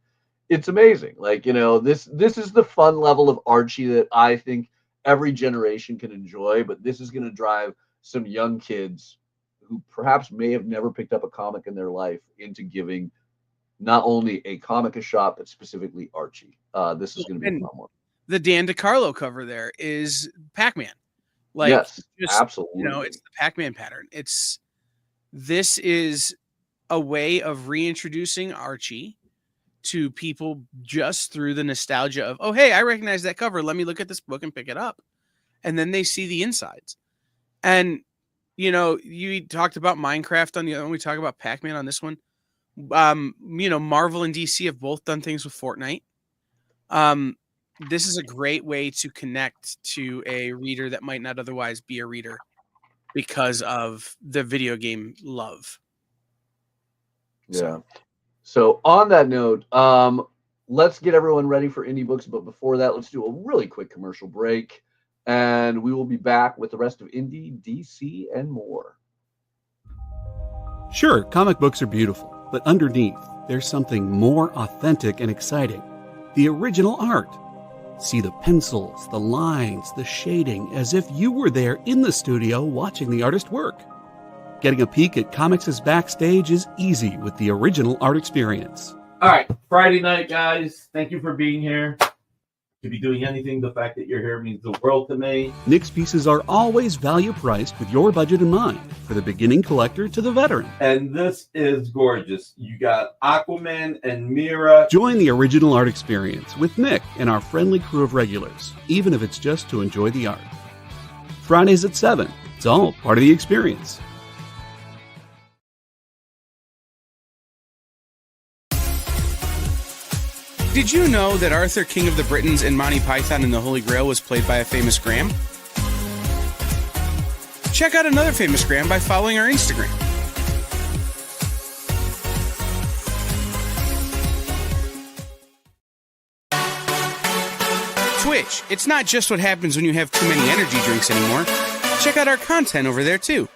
It's amazing. Like, this is the fun level of Archie that I think every generation can enjoy, but this is going to drive some young kids who perhaps may have never picked up a comic in their life into giving not only a comic a shot, but specifically Archie. This is going to be a fun one. The Dan DiCarlo cover there is Pac-Man. Yes, absolutely. It's the Pac-Man pattern. This is a way of reintroducing Archie to people just through the nostalgia of, oh, hey, I recognize that cover. Let me look at this book and pick it up. And then they see the insides. And, you talked about Minecraft on the other one. We talk about Pac-Man on this one. Marvel and DC have both done things with Fortnite. This is a great way to connect to a reader that might not otherwise be a reader because of the video game love. Yeah. So on that note, let's get everyone ready for indie books. But before that, let's do a really quick commercial break. And we will be back with the rest of indie, DC, and more. Sure, comic books are beautiful, but underneath, there's something more authentic and exciting. The original art. See the pencils, the lines, the shading, as if you were there in the studio watching the artist work. Getting a peek at comics' backstage is easy with the original art experience. All right, Friday night, guys. Thank you for being here. To be doing anything, the fact that you're here means the world to me. Nick's pieces are always value priced with your budget in mind, for the beginning collector to the veteran. And this is gorgeous. You got Aquaman and Mira. Join the original art experience with Nick and our friendly crew of regulars, even if it's just to enjoy the art. Fridays at 7. It's all part of the experience. Did you know that Arthur, King of the Britons, and Monty Python and the Holy Grail was played by a famous Graham? Check out another famous Graham by following our Instagram. Twitch. It's not just what happens when you have too many energy drinks anymore. Check out our content over there too.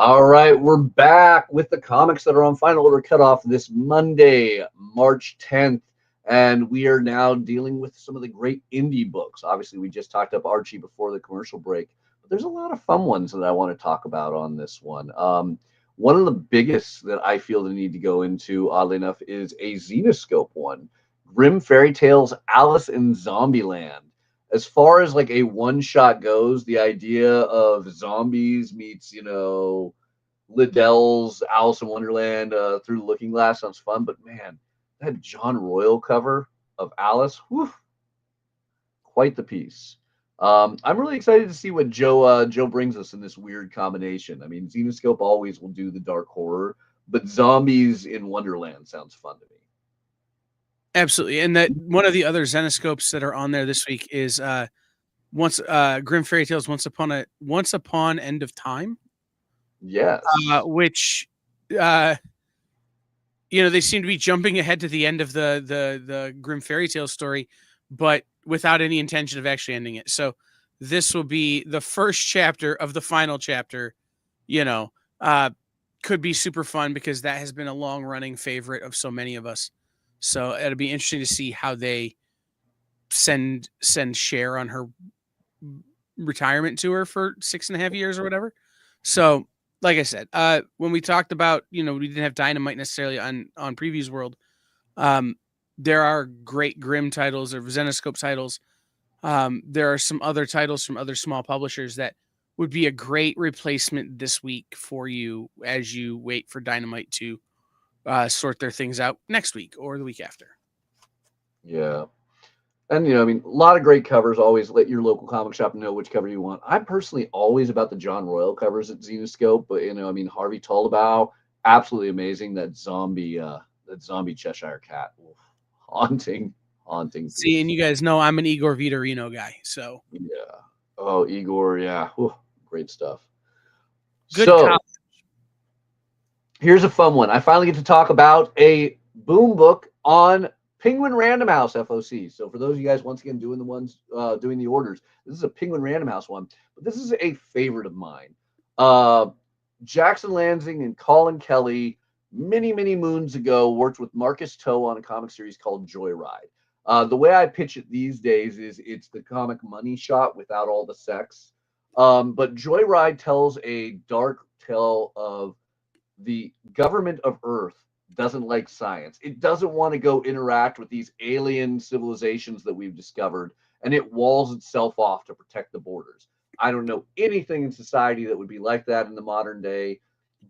All right, we're back with the comics that are on Final Order Cutoff this Monday, March 10th, and we are now dealing with some of the great indie books. Obviously, we just talked up Archie before the commercial break, but there's a lot of fun ones that I want to talk about on this one. One of the biggest that I feel the need to go into, oddly enough, is a Zenoscope one, Grimm Fairy Tales Alice in Zombieland. as far as like a one-shot goes, the idea of zombies meets, Liddell's Alice in Wonderland Through the Looking Glass sounds fun, but man, that John Royal cover of Alice, whew, quite the piece. I'm really excited to see what Joe brings us in this weird combination. I mean, Xenoscope always will do the dark horror, but zombies in Wonderland sounds fun to me. Absolutely. And that one of the other Xenoscopes that are on there this week is Grim Fairy Tales Once Upon End of Time. Yes. Which they seem to be jumping ahead to the end of the Grim Fairy Tale story, but without any intention of actually ending it. So this will be the first chapter of the final chapter, could be super fun because that has been a long running favorite of so many of us. So it'll be interesting to see how they send Cher on her retirement tour for 6.5 years or whatever. So like I said, when we talked about, we didn't have Dynamite necessarily on Previews World. There are great Grimm titles or Xenoscope titles. There are some other titles from other small publishers that would be a great replacement this week for you as you wait for Dynamite to sort their things out next week or the week after. Yeah. And, a lot of great covers. Always let your local comic shop know which cover you want. I'm personally always about the John Royal covers at Xenoscope, but, Harvey Toldabaugh, absolutely amazing. That zombie Cheshire Cat. Oof. Haunting. See, and you guys know I'm an Igor Vitorino guy, so. Yeah. Oh, Igor, yeah. Ooh, great stuff. Good college. Here's a fun one. I finally get to talk about a boom book on Penguin Random House FOC. So for those of you guys, once again, doing the orders, this is a Penguin Random House one, but this is a favorite of mine. Jackson Lansing and Colin Kelly, many moons ago, worked with Marcus Toe on a comic series called Joyride. The way I pitch it these days is it's the comic money shot without all the sex. But Joyride tells a dark tale of the government of Earth doesn't like science. It doesn't want to go interact with these alien civilizations that we've discovered, and it walls itself off to protect the borders. I don't know anything in society that would be like that in the modern day,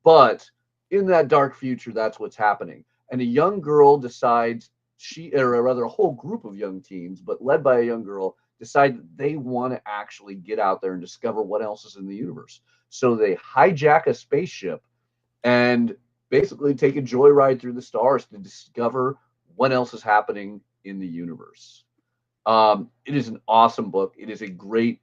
but in that dark future, that's what's happening. And a young girl decides a whole group of young teens, but led by a young girl, decide that they want to actually get out there and discover what else is in the universe. So they hijack a spaceship and basically take a joyride through the stars to discover what else is happening in the universe. It is an awesome book. It is a great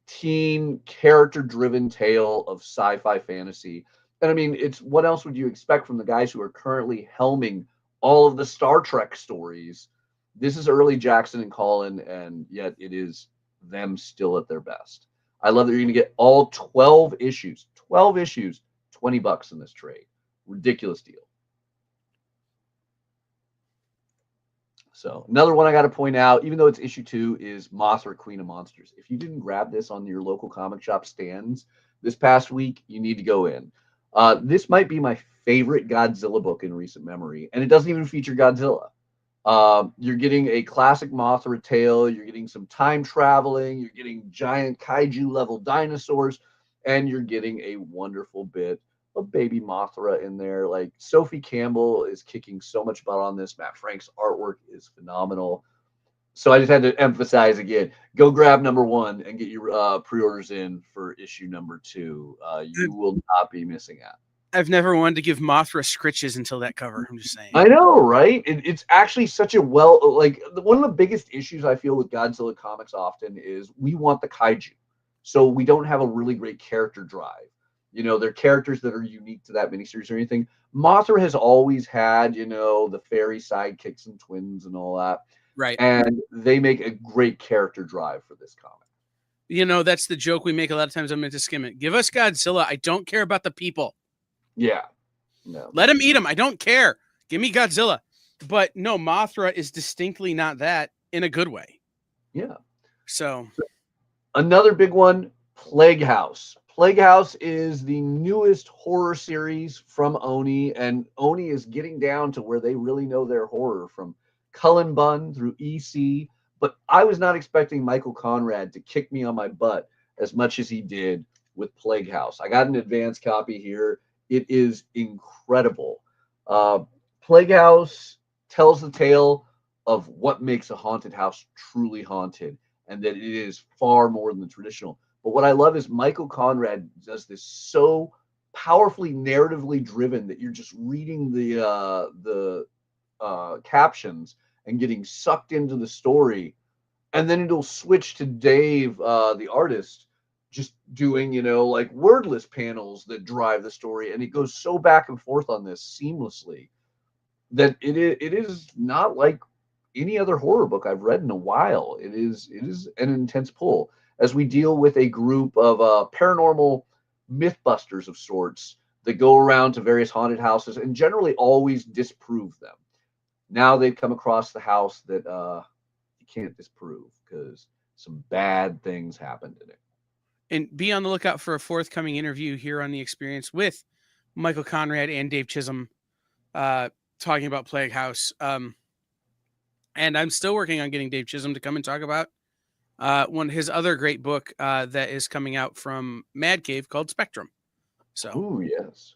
teen character-driven tale of sci-fi fantasy. And it's what else would you expect from the guys who are currently helming all of the Star Trek stories? This is early Jackson and Colin, and yet it is them still at their best. I love that you're going to get all 12 issues, $20 in this trade. Ridiculous deal. So another one I got to point out, even though it's issue 2, is Mothra, Queen of Monsters. If you didn't grab this on your local comic shop stands this past week, you need to go in. This might be my favorite Godzilla book in recent memory, and it doesn't even feature Godzilla. You're getting a classic Mothra tale. You're getting some time traveling. You're getting giant kaiju level dinosaurs, and you're getting a wonderful bit of baby Mothra in there. Like, Sophie Campbell is kicking so much butt on this. Matt Frank's artwork is phenomenal. So I just had to emphasize again, go grab number 1 and get your pre-orders in for issue number 2. You will not be missing out. I've never wanted to give Mothra scritches until that cover. I'm just saying. I know, right? It's actually such a one of the biggest issues I feel with Godzilla comics often is we want the kaiju. So we don't have a really great character drive. They're characters that are unique to that miniseries or anything. Mothra has always had, the fairy sidekicks and twins and all that. Right. And they make a great character drive for this comic. That's the joke we make a lot of times. I'm into Skim It. Give us Godzilla. I don't care about the people. Yeah. No. Let him eat them. I don't care. Give me Godzilla. But no, Mothra is distinctly not that in a good way. Yeah. So another big one, Plague House. Plague House is the newest horror series from Oni, and Oni is getting down to where they really know their horror, from Cullen Bunn through EC, But I was not expecting Michael Conrad to kick me on my butt as much as he did with Plague House. I got an advanced copy here. It is incredible. Plague House tells the tale of what makes a haunted house truly haunted, and that it is far more than the traditional. But what I love is Michael Conrad does this so powerfully narratively driven that you're just reading the captions and getting sucked into the story, and then it'll switch to Dave, the artist, just doing like wordless panels that drive the story, and it goes so back and forth on this seamlessly that it is not like any other horror book I've read in a while. It is an intense pull as we deal with a group of paranormal mythbusters of sorts that go around to various haunted houses and generally always disprove them. Now they've come across the house that you can't disprove because some bad things happened in it. And be on the lookout for a forthcoming interview here on The Experience with Michael Conrad and Dave Chisholm talking about Plague House. And I'm still working on getting Dave Chisholm to come and talk about his other great book that is coming out from Mad Cave called Spectrum. So, ooh, yes.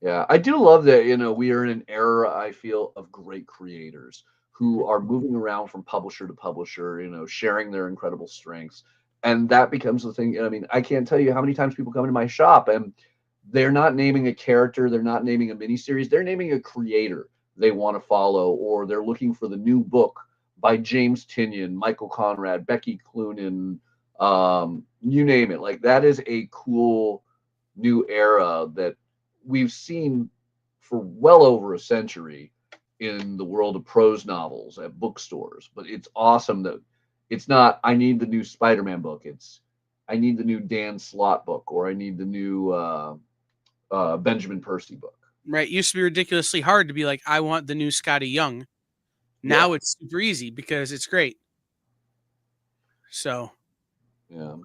Yeah, I do love that, we are in an era, I feel, of great creators who are moving around from publisher to publisher, sharing their incredible strengths. And that becomes the thing. I mean, I can't tell you how many times people come into my shop and they're not naming a character, they're not naming a miniseries, they're naming a creator they want to follow, or they're looking for the new book by James Tinian, Michael Conrad, Becky Cloonan, you name it. Like, that is a cool new era that we've seen for well over a century in the world of prose novels at bookstores. But it's awesome that it's not, I need the new Spider-Man book. It's, I need the new Dan Slott book, or I need the new Benjamin Percy book. Right. It used to be ridiculously hard to be like, I want the new Scotty Young. Now it's super easy because it's great. So, yeah.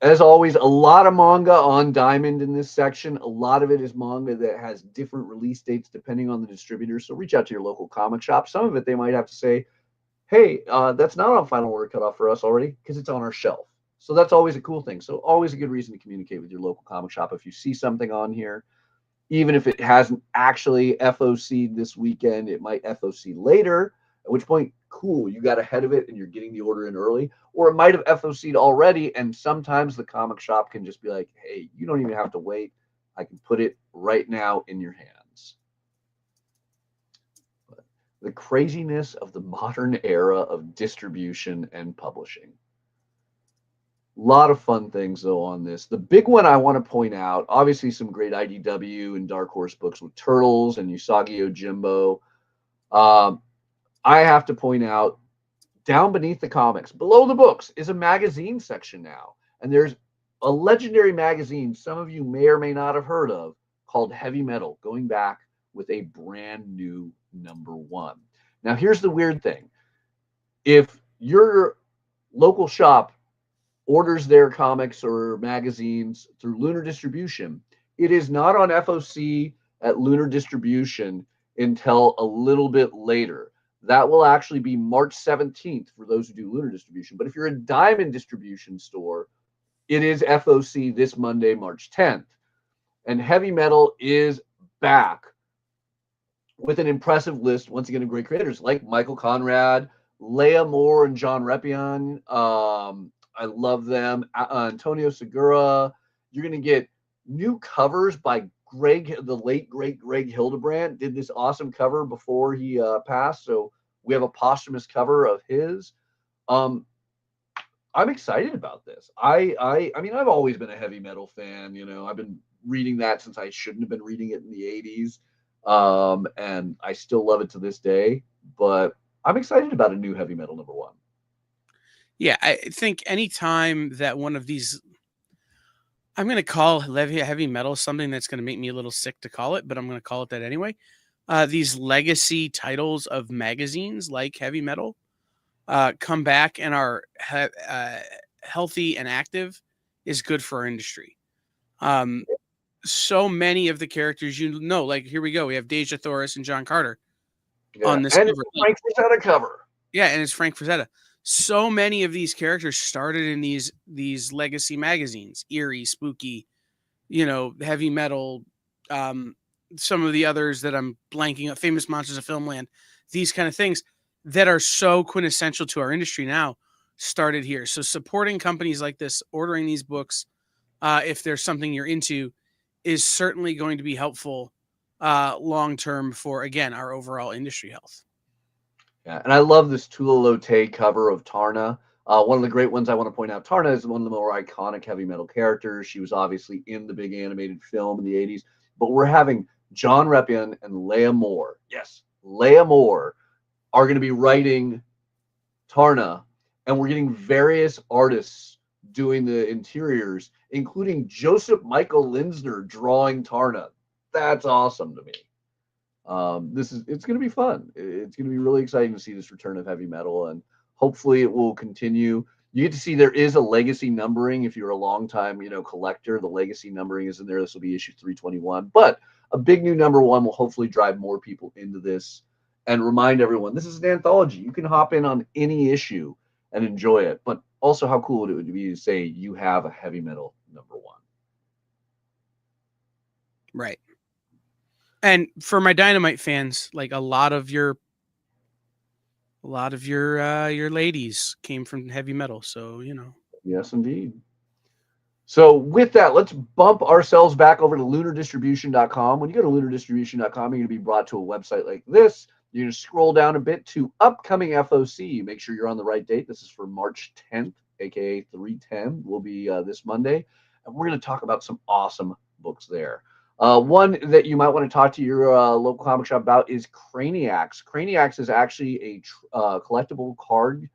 As always, a lot of manga on Diamond in this section. A lot of it is manga that has different release dates depending on the distributor. So reach out to your local comic shop. Some of it they might have to say, hey, that's not on Final Order Cutoff for us already because it's on our shelf. So that's always a cool thing. So always a good reason to communicate with your local comic shop. If you see something on here, even if it hasn't actually FOC'd this weekend, it might FOC later, at which point, cool, you got ahead of it and you're getting the order in early. Or it might have FOC'd already, and sometimes the comic shop can just be like, hey, you don't even have to wait. I can put it right now in your hands. But the craziness of the modern era of distribution and publishing. A lot of fun things, though, on this. The big one I want to point out, obviously some great IDW and Dark Horse books with Turtles and Usagi Yojimbo. I have to point out, down beneath the comics, below the books, is a magazine section now. And there's a legendary magazine some of you may or may not have heard of called Heavy Metal, going back with a brand new #1. Now, here's the weird thing. If your local shop orders their comics or magazines through Lunar Distribution, it is not on FOC at Lunar Distribution until a little bit later. That will actually be March 17th for those who do Lunar Distribution. But if you're a Diamond Distribution store, it is FOC this Monday, March 10th. And Heavy Metal is back with an impressive list, once again, of great creators like Michael Conrad, Leah Moore, and John Repion. I love them. Antonio Segura. You're going to get new covers by the late, great Greg Hildebrandt. Did this awesome cover before he passed. So we have a posthumous cover of his. I'm excited about this. I mean, I've always been a Heavy Metal fan. I've been reading that since I shouldn't have been reading it in the 80s. And I still love it to this day. But I'm excited about a new Heavy Metal #1. Yeah, I think anytime that one of these, I'm going to call heavy metal something that's going to make me a little sick to call it, but I'm going to call it that anyway. These legacy titles of magazines like Heavy Metal come back and are healthy and active is good for our industry. So many of the characters, like here we go. We have Deja Thoris and John Carter on this and cover. Frank's on a cover. Yeah, and it's Frank Frazetta. So many of these characters started in these legacy magazines, eerie, spooky, heavy metal, some of the others that I'm blanking on, Famous Monsters of Filmland, these kind of things that are so quintessential to our industry now started here. So supporting companies like this, ordering these books, if there's something you're into, is certainly going to be helpful long term for, again, our overall industry health. Yeah, and I love this Tula Lotay cover of Tarna. One of the great ones I want to point out, Tarna is one of the more iconic heavy metal characters. She was obviously in the big animated film in the 80s, but we're having John Reppion and Leah Moore. Yes, Leah Moore are going to be writing Tarna, and we're getting various artists doing the interiors, including Joseph Michael Linsner drawing Tarna. That's awesome to me. It's going to be fun. It's going to be really exciting to see this return of heavy metal, and hopefully it will continue. You get to see there is a legacy numbering. If you're a longtime, collector, the legacy numbering is in there. This will be issue 321, but a big new number 1 will hopefully drive more people into this and remind everyone this is an anthology. You can hop in on any issue and enjoy it, but also how cool it would be to say you have a heavy metal number 1. Right. And for my Dynamite fans, like a lot of your ladies came from heavy metal, so Yes, indeed. So with that, let's bump ourselves back over to lunardistribution.com. When you go to lunardistribution.com, you're going to be brought to a website like this. You're going to scroll down a bit to upcoming FOC. Make sure you're on the right date. This is for March 10th, aka 310. Will be this Monday, and we're going to talk about some awesome books there. One that you might want to talk to your local comic shop about is Craniacs. Craniacs is actually a collectible card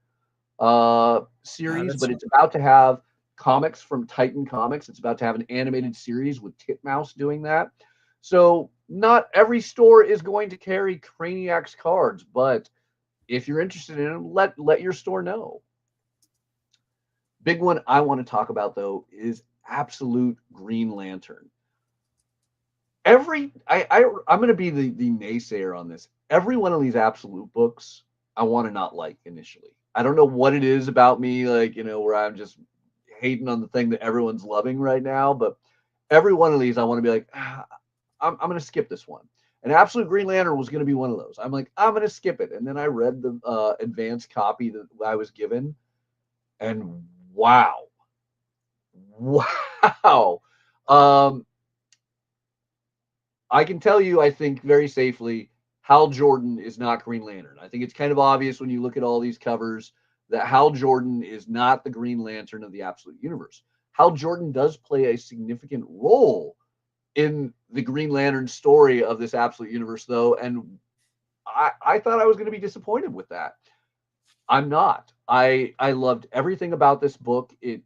series, but it's about to have comics from Titan Comics. It's about to have an animated series with Titmouse doing that. So not every store is going to carry Craniacs cards, but if you're interested in them, let your store know. Big one I want to talk about, though, is Absolute Green Lantern. I'm going to be the naysayer on this. Every one of these Absolute books, I want to not like initially. I don't know what it is about me, where I'm just hating on the thing that everyone's loving right now. But every one of these, I want to be like, I'm going to skip this one. And Absolute Green Lantern was going to be one of those. I'm like, I'm going to skip it. And then I read the advanced copy that I was given, and wow. I can tell you, I think very safely, Hal Jordan is not Green Lantern. I think it's kind of obvious when you look at all these covers that Hal Jordan is not the Green Lantern of the Absolute Universe. Hal Jordan does play a significant role in the Green Lantern story of this Absolute Universe, though, and I thought I was going to be disappointed with that. I'm not. I loved everything about this book. It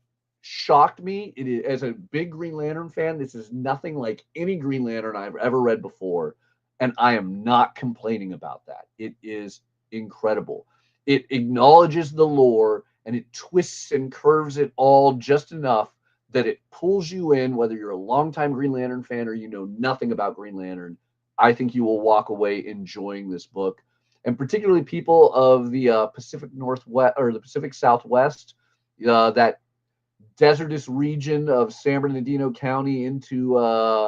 shocked me. It is, as a big Green Lantern fan, this is nothing like any Green Lantern I've ever read before, and I am not complaining about that. It is incredible. It acknowledges the lore, and it twists and curves it all just enough that it pulls you in, whether you're a longtime Green Lantern fan or you know nothing about Green Lantern. I think you will walk away enjoying this book, and particularly people of the Pacific Northwest or the Pacific Southwest, that desertous region of San Bernardino County into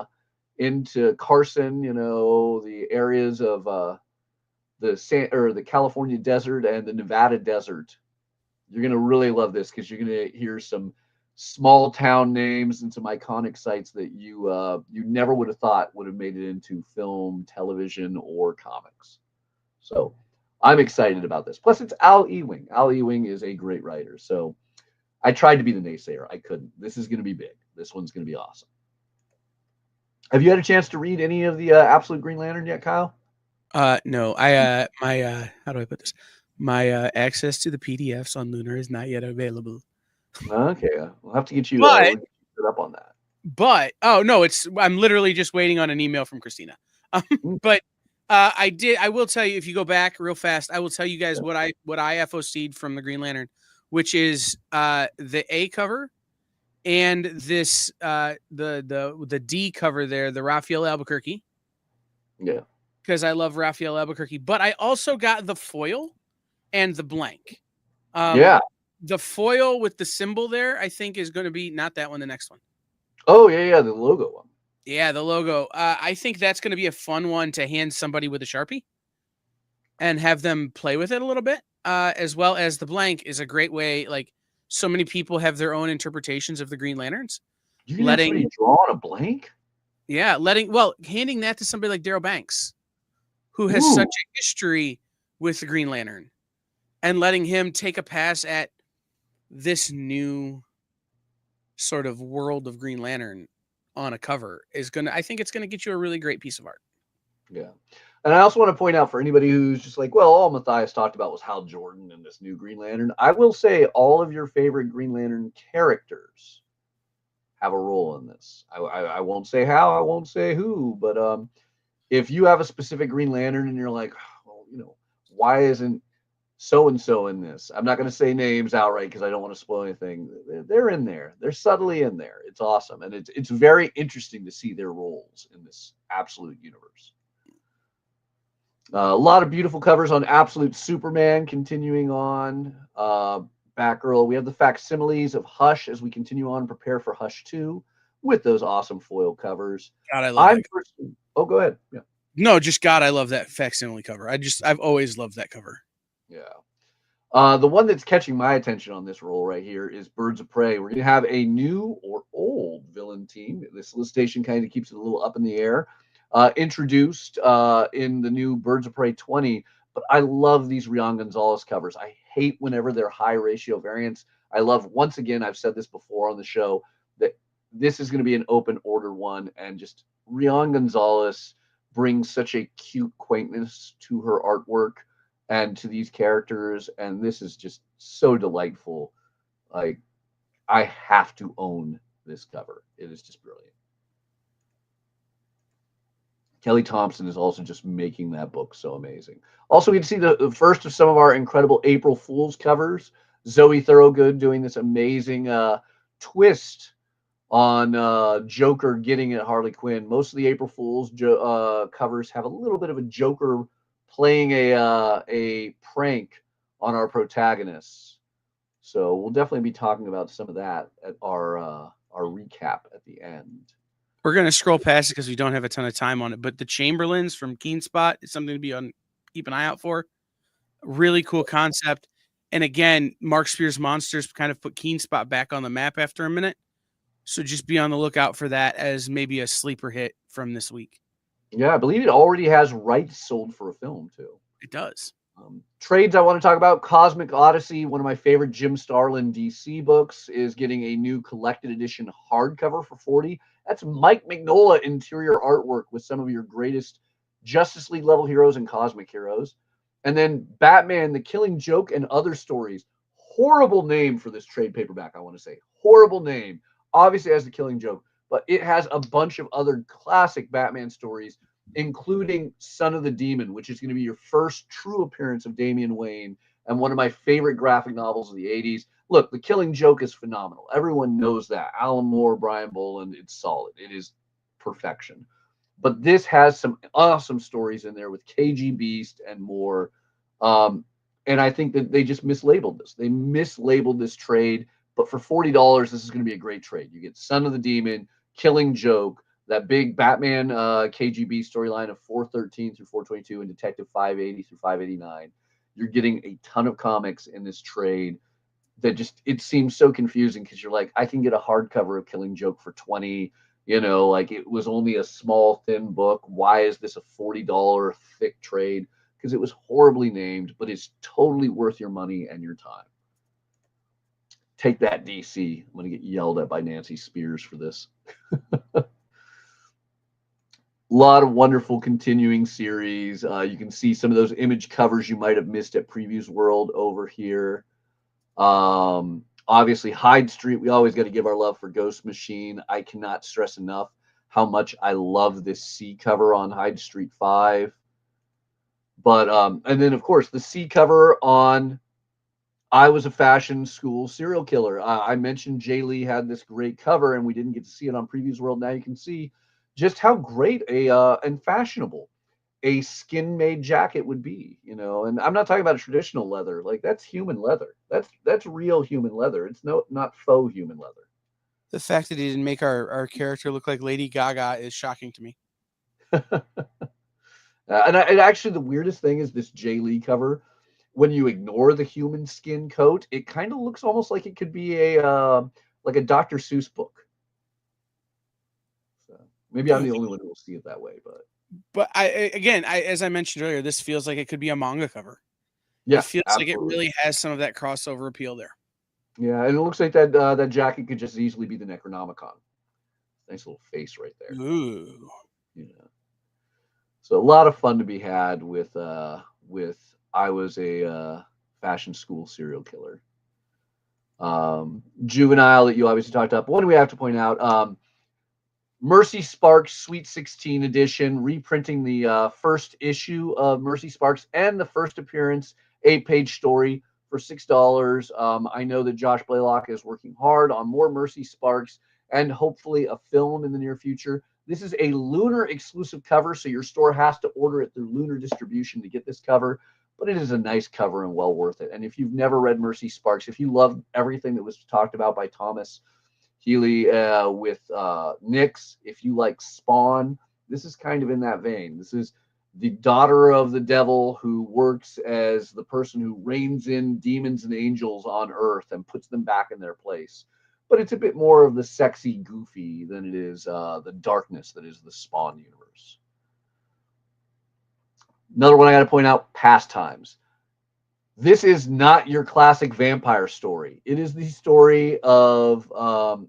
Carson, the areas of the California desert and the Nevada desert. You're going to really love this because you're going to hear some small town names and some iconic sites that you never would have thought would have made it into film, television, or comics. So I'm excited about this. Plus, it's Al Ewing. Al Ewing is a great writer. So I tried to be the naysayer. I couldn't. This is going to be big. This one's going to be awesome. Have you had a chance to read any of the Absolute Green Lantern yet, Kyle? No. How do I put this? My access to the PDFs on Lunar is not yet available. Okay, we'll have to get you set up on that. But I'm literally just waiting on an email from Christina. But I will tell you, if you go back real fast, I will tell you guys what I FOC'd from the Green Lantern, which is the A cover and this the D cover there, the Raphael Albuquerque. Yeah. Because I love Raphael Albuquerque. But I also got the foil and the blank. Yeah. The foil with the symbol there, I think, is going to be not that one, the next one. Oh, yeah, the logo one. Yeah, the logo. I think that's going to be a fun one to hand somebody with a Sharpie and have them play with it a little bit, as well as the blank is a great way. Like, so many people have their own interpretations of the Green Lanterns. You can have somebody draw on a blank? Yeah, handing that to somebody like Darryl Banks, who has such a history with the Green Lantern, and letting him take a pass at this new sort of world of Green Lantern on a cover I think it's gonna get you a really great piece of art. Yeah. And I also want to point out for anybody who's just like, well, all Mathias talked about was Hal Jordan and this new Green Lantern. I will say all of your favorite Green Lantern characters have a role in this. I won't say how, I won't say who, but if you have a specific Green Lantern and you're like, well, why isn't so-and-so in this? I'm not going to say names outright because I don't want to spoil anything. They're in there. They're subtly in there. It's awesome. And it's very interesting to see their roles in this absolute universe. A lot of beautiful covers on Absolute Superman continuing on. Batgirl. We have the facsimiles of Hush as we continue on and prepare for Hush 2 with those awesome foil covers. God, I love that. Oh, go ahead. Yeah. No, just God, I love that facsimile cover. I've always loved that cover. Yeah. The one that's catching my attention on this roll right here is Birds of Prey. We're going to have a new or old villain team. The solicitation kind of keeps it a little up in the air. Introduced in the new Birds of Prey 20. But I love these Rian Gonzalez covers. I hate whenever they're high ratio variants. I love, once again, I've said this before on the show, that this is going to be an open order one. And just Rian Gonzalez brings such a cute quaintness to her artwork and to these characters. And this is just so delightful. Like, I have to own this cover. It is just brilliant. Kelly Thompson is also just making that book so amazing. Also, we can see the first of some of our incredible April Fool's covers. Zoe Thorogood doing this amazing twist on Joker getting at Harley Quinn. Most of the April Fool's covers have a little bit of a Joker playing a prank on our protagonists. So we'll definitely be talking about some of that at our recap at the end. We're going to scroll past it because we don't have a ton of time on it, but the Chamberlains from Keen Spot is something to keep an eye out for. Really cool concept. And again, Mark Spears Monsters kind of put Keen Spot back on the map after a minute. So just be on the lookout for that as maybe a sleeper hit from this week. Yeah, I believe it already has rights sold for a film too. It does. Trades I want to talk about. Cosmic Odyssey, one of my favorite Jim Starlin DC books, is getting a new collected edition hardcover for $40. That's Mike Mignola interior artwork with some of your greatest Justice League level heroes and cosmic heroes. And then Batman, The Killing Joke and Other Stories. Horrible name for this trade paperback, I want to say. Horrible name. Obviously it has The Killing Joke, but it has a bunch of other classic Batman stories, including Son of the Demon, which is going to be your first true appearance of Damian Wayne and one of my favorite graphic novels of the 80s. Look, The Killing Joke is phenomenal. Everyone knows that. Alan Moore, Brian Boland, it's solid. It is perfection. But this has some awesome stories in there with KG Beast and more. And I think that they just mislabeled this. They mislabeled this trade. But for $40, this is going to be a great trade. You get Son of the Demon, Killing Joke, that big Batman KGB storyline of 413 through 422 and Detective 580 through 589. You're getting a ton of comics in this trade that just, it seems so confusing because you're like, I can get a hardcover of Killing Joke for $20, like it was only a small, thin book. Why is this a $40 thick trade? Because it was horribly named, but it's totally worth your money and your time. Take that, DC. I'm going to get yelled at by Nancy Spears for this. A lot of wonderful continuing series. You can see some of those image covers you might have missed at Previews World over here. Obviously, Hyde Street. We always got to give our love for Ghost Machine. I cannot stress enough how much I love this C cover on Hyde Street 5. But, and then, of course, the C cover on I Was a Fashion School Serial Killer. I mentioned Jay Lee had this great cover, and we didn't get to see it on Previews World. Now you can see just how great and fashionable a skin-made jacket would be, you know. And I'm not talking about traditional leather. Like, that's human leather. That's real human leather. It's not faux human leather. The fact that he didn't make our character look like Lady Gaga is shocking to me. And actually, the weirdest thing is this Jay Lee cover. When you ignore the human skin coat, it kind of looks almost like it could be like a Dr. Seuss book. So maybe I'm the only one who will see it that way, but as I mentioned earlier, this feels like it could be a manga cover. yeah, It feels like it absolutely. really has some of that crossover appeal there. Yeah, and it looks like that jacket could just easily be the Necronomicon. Nice little face right there. Ooh. Yeah. So a lot of fun to be had with I was a fashion school serial killer. Juvenile that you obviously talked up. What do we have to point out? Mercy Sparks Sweet 16 edition, reprinting the first issue of Mercy Sparks and the first appearance 8-page story for $6. I know that Josh Blaylock is working hard on more Mercy Sparks and hopefully a film in the near future. This is a Lunar exclusive cover, so your store has to order it through Lunar distribution to get this cover, but it is a nice cover and well worth it. And if you've never read Mercy Sparks, if you love everything that was talked about by Thomas Healy with Nyx, if you like Spawn, this is kind of in that vein. This is the daughter of the devil who works as the person who reins in demons and angels on Earth and puts them back in their place. But it's a bit more of the sexy goofy than it is the darkness that is the Spawn universe. Another one I got to point out, Pastimes. This is not your classic vampire story. It is the story of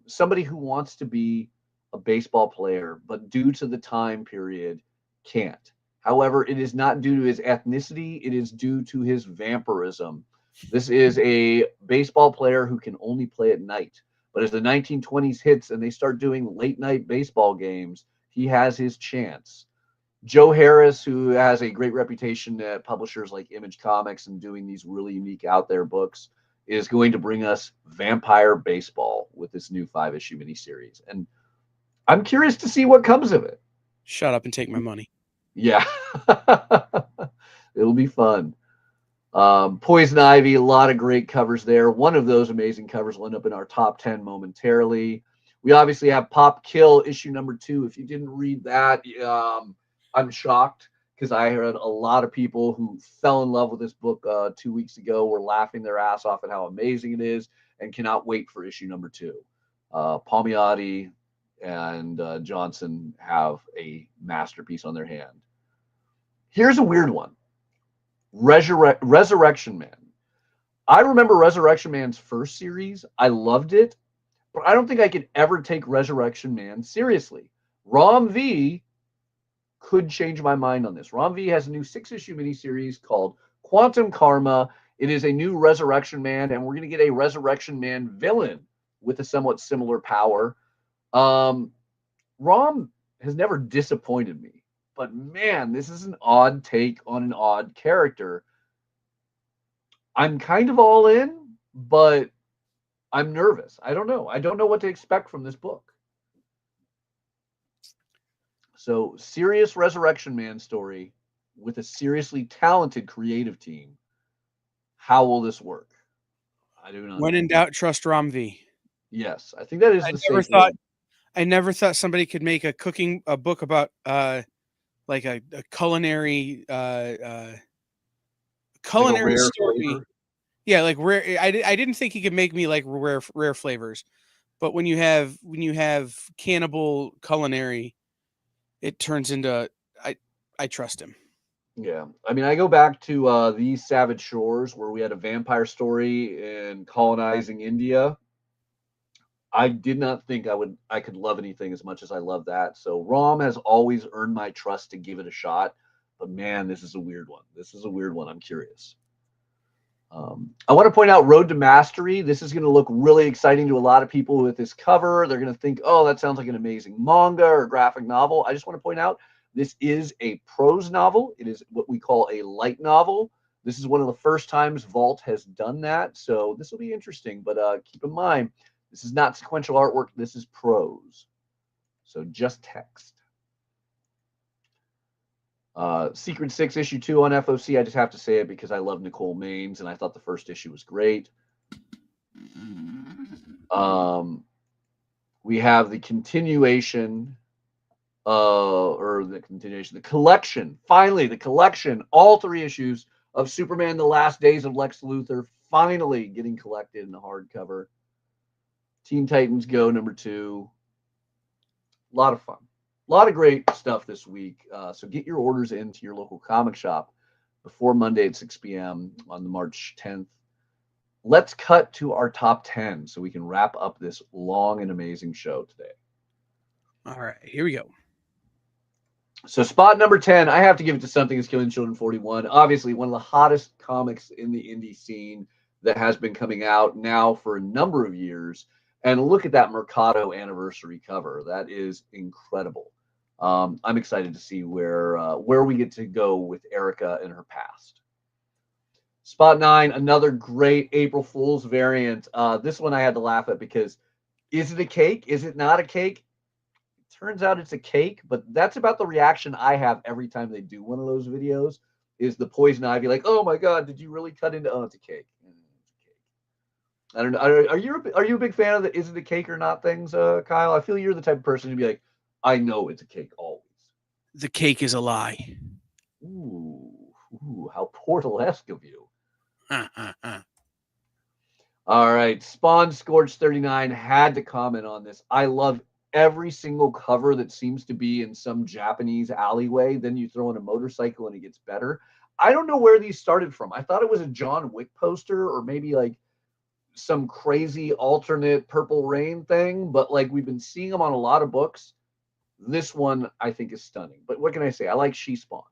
somebody who wants to be a baseball player, but due to the time period, can't. However, it is not due to his ethnicity. It is due to his vampirism. This is a baseball player who can only play at night. But as the 1920s hits and they start doing late night baseball games, he has his chance. Joe Harris, who has a great reputation at publishers like Image Comics and doing these really unique out there books, is going to bring us Vampire Baseball with this new 5-issue miniseries. And I'm curious to see what comes of it. Shut up and take my money. Yeah. It'll be fun. Poison Ivy, a lot of great covers there. One of those amazing covers will end up in our top 10 momentarily. We obviously have Pop Kill issue number 2. If you didn't read that, I'm shocked, because I heard a lot of people who fell in love with this book 2 weeks ago were laughing their ass off at how amazing it is and cannot wait for issue number 2. Palmiotti and Johnson have a masterpiece on their hand. Here's a weird one. Resurrection Man. I remember Resurrection Man's first series. I loved it, but I don't think I could ever take Resurrection Man seriously. Rom V could change my mind on this. Rom V has a new 6-issue miniseries called Quantum Karma. It is a new Resurrection Man, and we're going to get a Resurrection Man villain with a somewhat similar power. Rom has never disappointed me. But man, this is an odd take on an odd character. I'm kind of all in, but I'm nervous. I don't know. I don't know what to expect from this book. So, serious Resurrection Man story with a seriously talented creative team. How will this work? I do not know. When in doubt, trust Rom V. Yes, I think that is I never thought somebody could make a book about like a culinary culinary story. Flavor. Yeah, like rare. I didn't think he could make me like rare flavors, but when you have cannibal culinary, it turns into I trust him. Yeah, I mean, I go back to These Savage Shores, where we had a vampire story in colonizing India. I did not think I could love anything as much as I love that. So Rom has always earned my trust to give it a shot. But man, this is a weird one. I'm curious. I want to point out Road to Mastery. This is going to look really exciting to a lot of people with this cover. They're going to think, oh, that sounds like an amazing manga or graphic novel. I just want to point out this is a prose novel. It is what we call a light novel. This is one of the first times Vault has done that. So this will be interesting. But keep in mind, this is not sequential artwork. This is prose. So just text. Secret 6 issue 2 on FOC. I just have to say it because I love Nicole Maines, and I thought the first issue was great. We have the continuation, the collection. Finally, the collection. All 3 issues of Superman: The Last Days of Lex Luthor finally getting collected in the hardcover. Teen Titans Go #2. A lot of fun. A lot of great stuff this week. So get your orders into your local comic shop before Monday at 6 p.m. on the March 10th. Let's cut to our top 10 so we can wrap up this long and amazing show today. All right, here we go. So spot number 10, I have to give it to Something is Killing Children 41. Obviously, one of the hottest comics in the indie scene that has been coming out now for a number of years. And look at that Mercado anniversary cover. That is incredible. I'm excited to see where we get to go with Erica and her past. Spot 9, another great April Fool's variant. This one I had to laugh at because is it a cake? Is it not a cake? Turns out it's a cake, but that's about the reaction I have every time they do one of those videos. Is the poison ivy like, oh my god, did you really cut into? Oh, it's a cake. I don't know. Are you a big fan of the is it a cake or not things, Kyle? I feel you're the type of person to be like, I know it's a cake always. The cake is a lie. Ooh, how Portalesque of you. All right, Spawn Scorch 39 had to comment on this. I love every single cover that seems to be in some Japanese alleyway. Then you throw in a motorcycle and it gets better. I don't know where these started from. I thought it was a John Wick poster or maybe like some crazy alternate Purple Rain thing, but like we've been seeing them on a lot of books. This one I think is stunning. But what can I say? I like She-Spawn.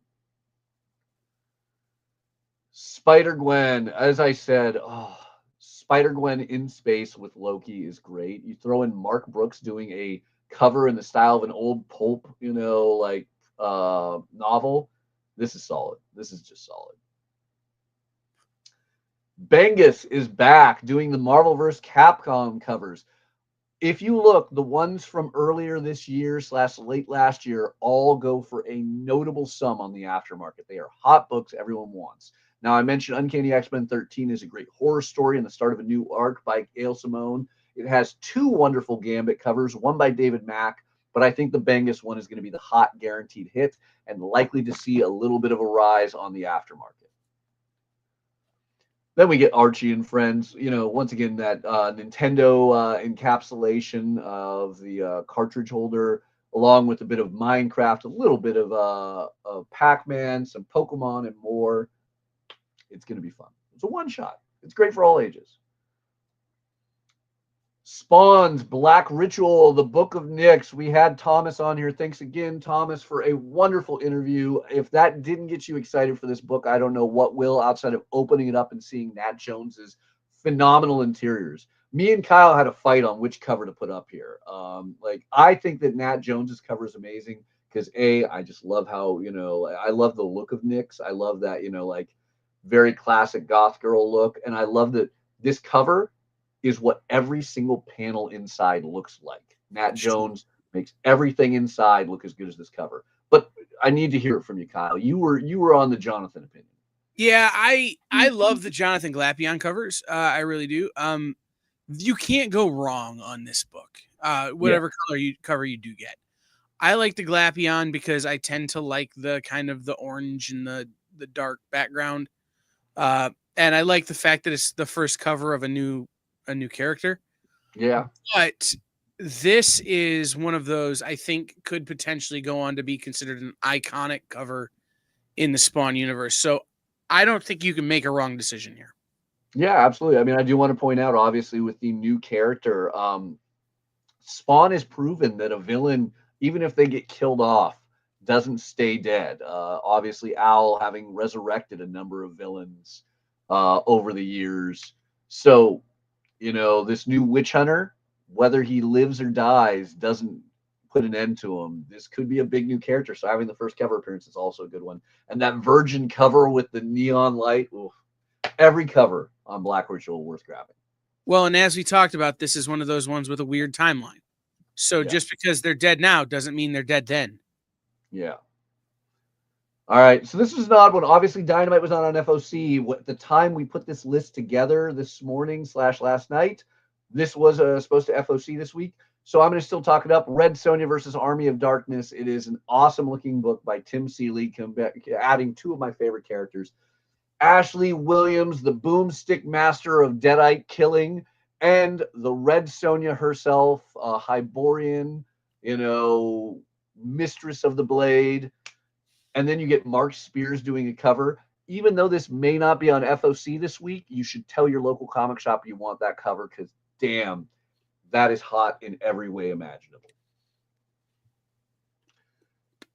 Spider-Gwen, as I said, Spider-Gwen in space with Loki is great. You throw in Mark Brooks doing a cover in the style of an old pulp, novel. This is solid. This is just solid. Bengus is back doing the Marvelverse Capcom covers. If you look, the ones from earlier this year / late last year all go for a notable sum on the aftermarket. They are hot books everyone wants. Now, I mentioned Uncanny X-Men 13 is a great horror story and the start of a new arc by Gail Simone. It has 2 wonderful Gambit covers, one by David Mack, but I think the Bengus one is going to be the hot guaranteed hit and likely to see a little bit of a rise on the aftermarket. Then we get Archie and Friends. Once again, that Nintendo encapsulation of the cartridge holder, along with a bit of Minecraft, a little bit of Pac-Man, some Pokemon, and more. It's going to be fun. It's a one-shot. It's great for all ages. Spawn's Black Ritual, the Book of Nyx. We had Thomas on here. Thanks again, Thomas, for a wonderful interview. If that didn't get you excited for this book, I don't know what will, outside of opening it up and seeing Nat Jones's phenomenal interiors. Me and Kyle had a fight on which cover to put up here. I think that Nat Jones's cover is amazing because I just love how, I love the look of Nyx. I love that, very classic goth girl look. And I love that this cover is what every single panel inside looks like. Nat Jones makes everything inside look as good as this cover. But I need to hear it from you, Kyle. You were on the Jonathan opinion. Yeah, I love the Jonathan Glapion covers. I really do. You can't go wrong on this book. Whatever cover you do get. I like the Glapion because I tend to like the kind of the orange and the dark background. And I like the fact that it's the first cover of a new character. Yeah. But this is one of those I think could potentially go on to be considered an iconic cover in the Spawn universe. So I don't think you can make a wrong decision here. Yeah, absolutely. I mean, I do want to point out, obviously, with the new character, Spawn has proven that a villain, even if they get killed off, doesn't stay dead. Obviously, Owl having resurrected a number of villains over the years. So, this new witch hunter, whether he lives or dies, doesn't put an end to him. This could be a big new character. So having the first cover appearance is also a good one. And that Virgin cover with the neon light, every cover on Black Ritual worth grabbing. Well, and as we talked about, this is one of those ones with a weird timeline. So just because they're dead now doesn't mean they're dead then. Yeah. All right, so this is an odd one. Obviously, Dynamite was not on FOC. At the time we put this list together this morning / last night, this was supposed to FOC this week. So I'm going to still talk it up. Red Sonja versus Army of Darkness. It is an awesome looking book by Tim Seeley, adding two of my favorite characters. Ashley Williams, the boomstick master of Deadite killing, and the Red Sonja herself, Hyborian, mistress of the blade. And then you get Mark Spears doing a cover. Even though this may not be on FOC this week, you should tell your local comic shop you want that cover because, damn, that is hot in every way imaginable.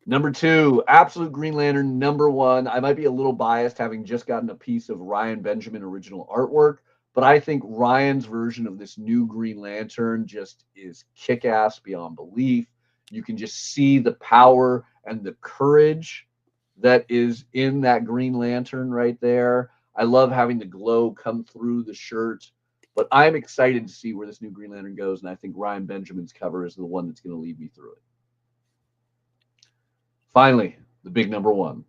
Number 2, Absolute Green Lantern. Number 1, I might be a little biased having just gotten a piece of Ryan Benjamin original artwork, but I think Ryan's version of this new Green Lantern just is kick-ass beyond belief. You can just see the power and the courage that is in that Green Lantern right there. I love having the glow come through the shirt, but I'm excited to see where this new Green Lantern goes, and I think Ryan Benjamin's cover is the one that's going to lead me through it. Finally, the big number 1.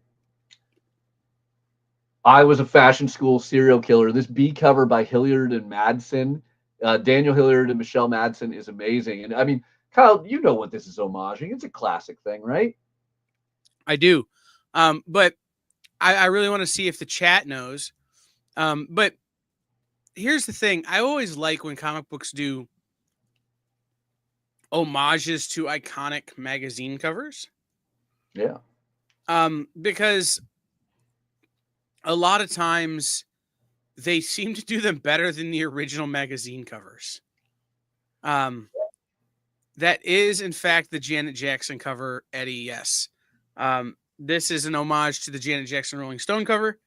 I Was a Fashion School Serial Killer. This B cover by Hilliard and Madsen, Daniel Hilliard and Michelle Madsen, is amazing. And I mean, Kyle, you know what this is homaging. It's a classic thing, right? I do. But I really want to see if the chat knows. But here's the thing. I always like when comic books do homages to iconic magazine covers. Yeah. Because a lot of times they seem to do them better than the original magazine covers. That is, in fact, the Janet Jackson cover, Eddie, yes. This is an homage to the Janet Jackson Rolling Stone cover,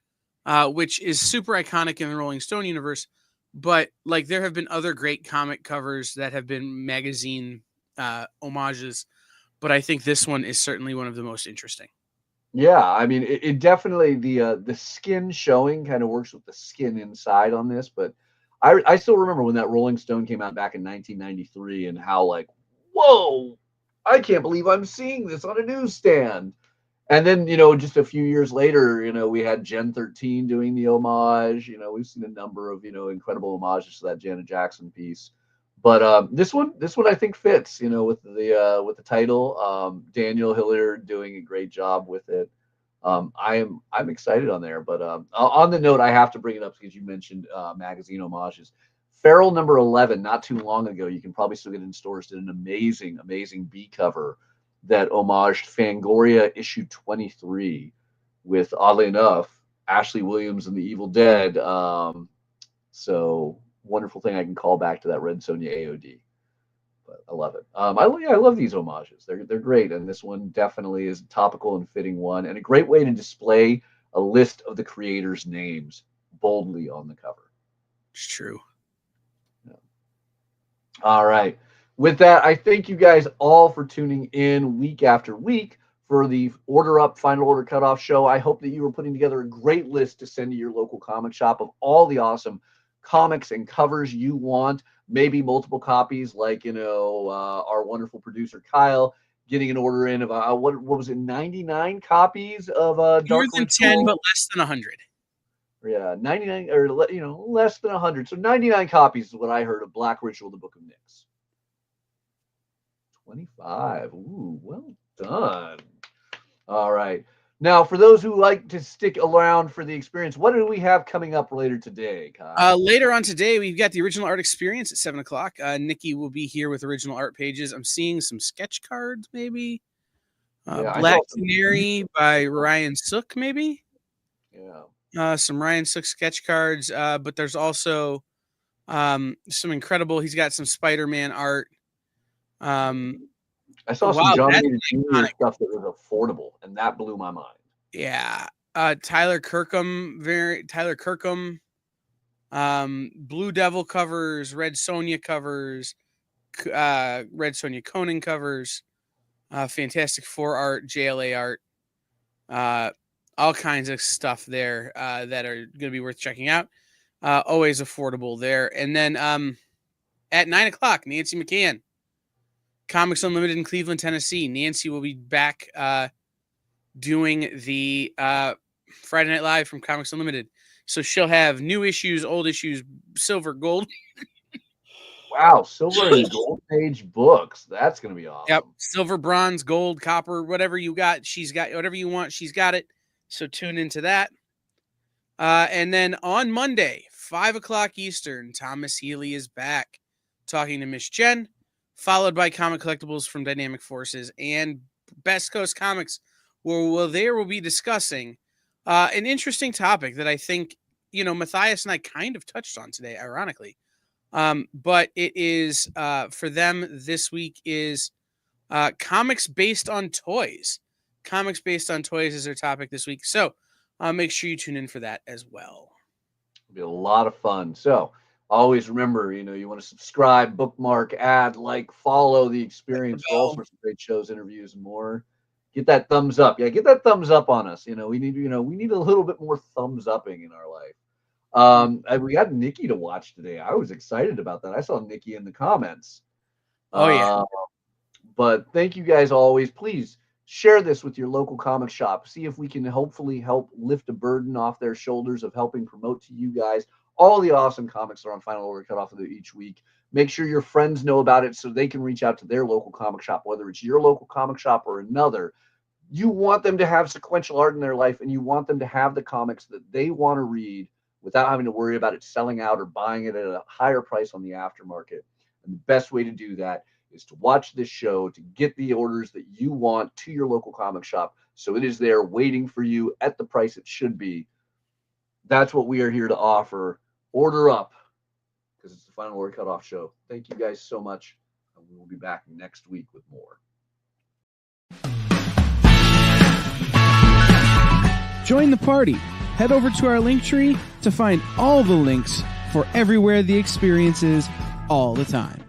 which is super iconic in the Rolling Stone universe. But like, there have been other great comic covers that have been magazine homages, but I think this one is certainly one of the most interesting. Yeah, I mean, it definitely, the skin showing kind of works with the skin inside on this, but I still remember when that Rolling Stone came out back in 1993 and how like, whoa, I can't believe I'm seeing this on a newsstand. And then, just a few years later, we had Gen 13 doing the homage. We've seen a number of, incredible homages to that Janet Jackson piece. But this one I think fits, with the title. Daniel Hilliard doing a great job with it. I'm excited on there. But on the note, I have to bring it up because you mentioned magazine homages. Feral number 11, not too long ago, you can probably still get in stores, did an amazing, amazing B cover that homaged Fangoria issue 23 with, oddly enough, Ashley Williams and the Evil Dead. So wonderful thing I can call back to that Red Sonja AOD. But I love it. I love these homages. They're great, and this one definitely is a topical and fitting one, and a great way to display a list of the creators' names boldly on the cover. It's true. Yeah. All right. With that, I thank you guys all for tuning in week after week for the Order Up Final Order Cutoff show. I hope that you were putting together a great list to send to your local comic shop of all the awesome comics and covers you want. Maybe multiple copies, like our wonderful producer Kyle getting an order in of what was it, 99 copies of Dark More than Ritual? 10, but less than 100. Yeah, 99 or less than 100. So 99 copies is what I heard of Black Ritual, the Book of Nyx. 25. Ooh, well done. All right. Now, for those who like to stick around for the experience, what do we have coming up later today, Kyle? Later on today, we've got the original art experience at 7 o'clock. Nikki will be here with original art pages. I'm seeing some sketch cards, maybe. Black Canary by Ryan Sook, maybe. Yeah. Some Ryan Sook sketch cards. But there's also some incredible. He's got some Spider-Man art. I saw some John Romita Jr. stuff that was affordable, and that blew my mind. Yeah. Tyler Kirkham, Blue Devil covers, Red Sonja covers, Red Sonja Conan covers, Fantastic Four art, JLA art, all kinds of stuff there that are going to be worth checking out. Always affordable there. And then at 9 o'clock, Nancy McCann, Comics Unlimited in Cleveland, Tennessee. Nancy will be back doing the Friday Night Live from Comics Unlimited. So she'll have new issues, old issues, silver, gold. Wow, silver and gold page books. That's going to be awesome. Yep, silver, bronze, gold, copper, whatever you got. She's got whatever you want. She's got it. So tune into that. And then on Monday, 5 o'clock Eastern, Thomas Healy is back talking to Miss Jen, followed by Comic Collectibles from Dynamic Forces and Best Coast Comics, where they will be discussing an interesting topic that I think, Matthias and I kind of touched on today, ironically. But it is for them this week is comics based on toys. Comics based on toys is their topic this week. So make sure you tune in for that as well. It'll be a lot of fun. So always remember, you want to subscribe, bookmark, add, follow the experience for all sorts of great shows, interviews, and more. Get that thumbs up. Yeah, get that thumbs up on us. We need a little bit more thumbs upping in our life. We got Nikki to watch today. I was excited about that. I saw Nikki in the comments. Oh, yeah. But thank you guys always. Please share this with your local comic shop. See if we can hopefully help lift a burden off their shoulders of helping promote to you guys all the awesome comics that are on Final Order Cutoff each week. Make sure your friends know about it so they can reach out to their local comic shop, whether it's your local comic shop or another. You want them to have sequential art in their life, and you want them to have the comics that they want to read without having to worry about it selling out or buying it at a higher price on the aftermarket. And the best way to do that is to watch this show, to get the orders that you want to your local comic shop, so it is there waiting for you at the price it should be. That's what we are here to offer. Order up, because it's the Final Order Cutoff show. Thank you guys so much, and we will be back next week with more. Join the party. Head over to our link tree to find all the links for everywhere the experience is all the time.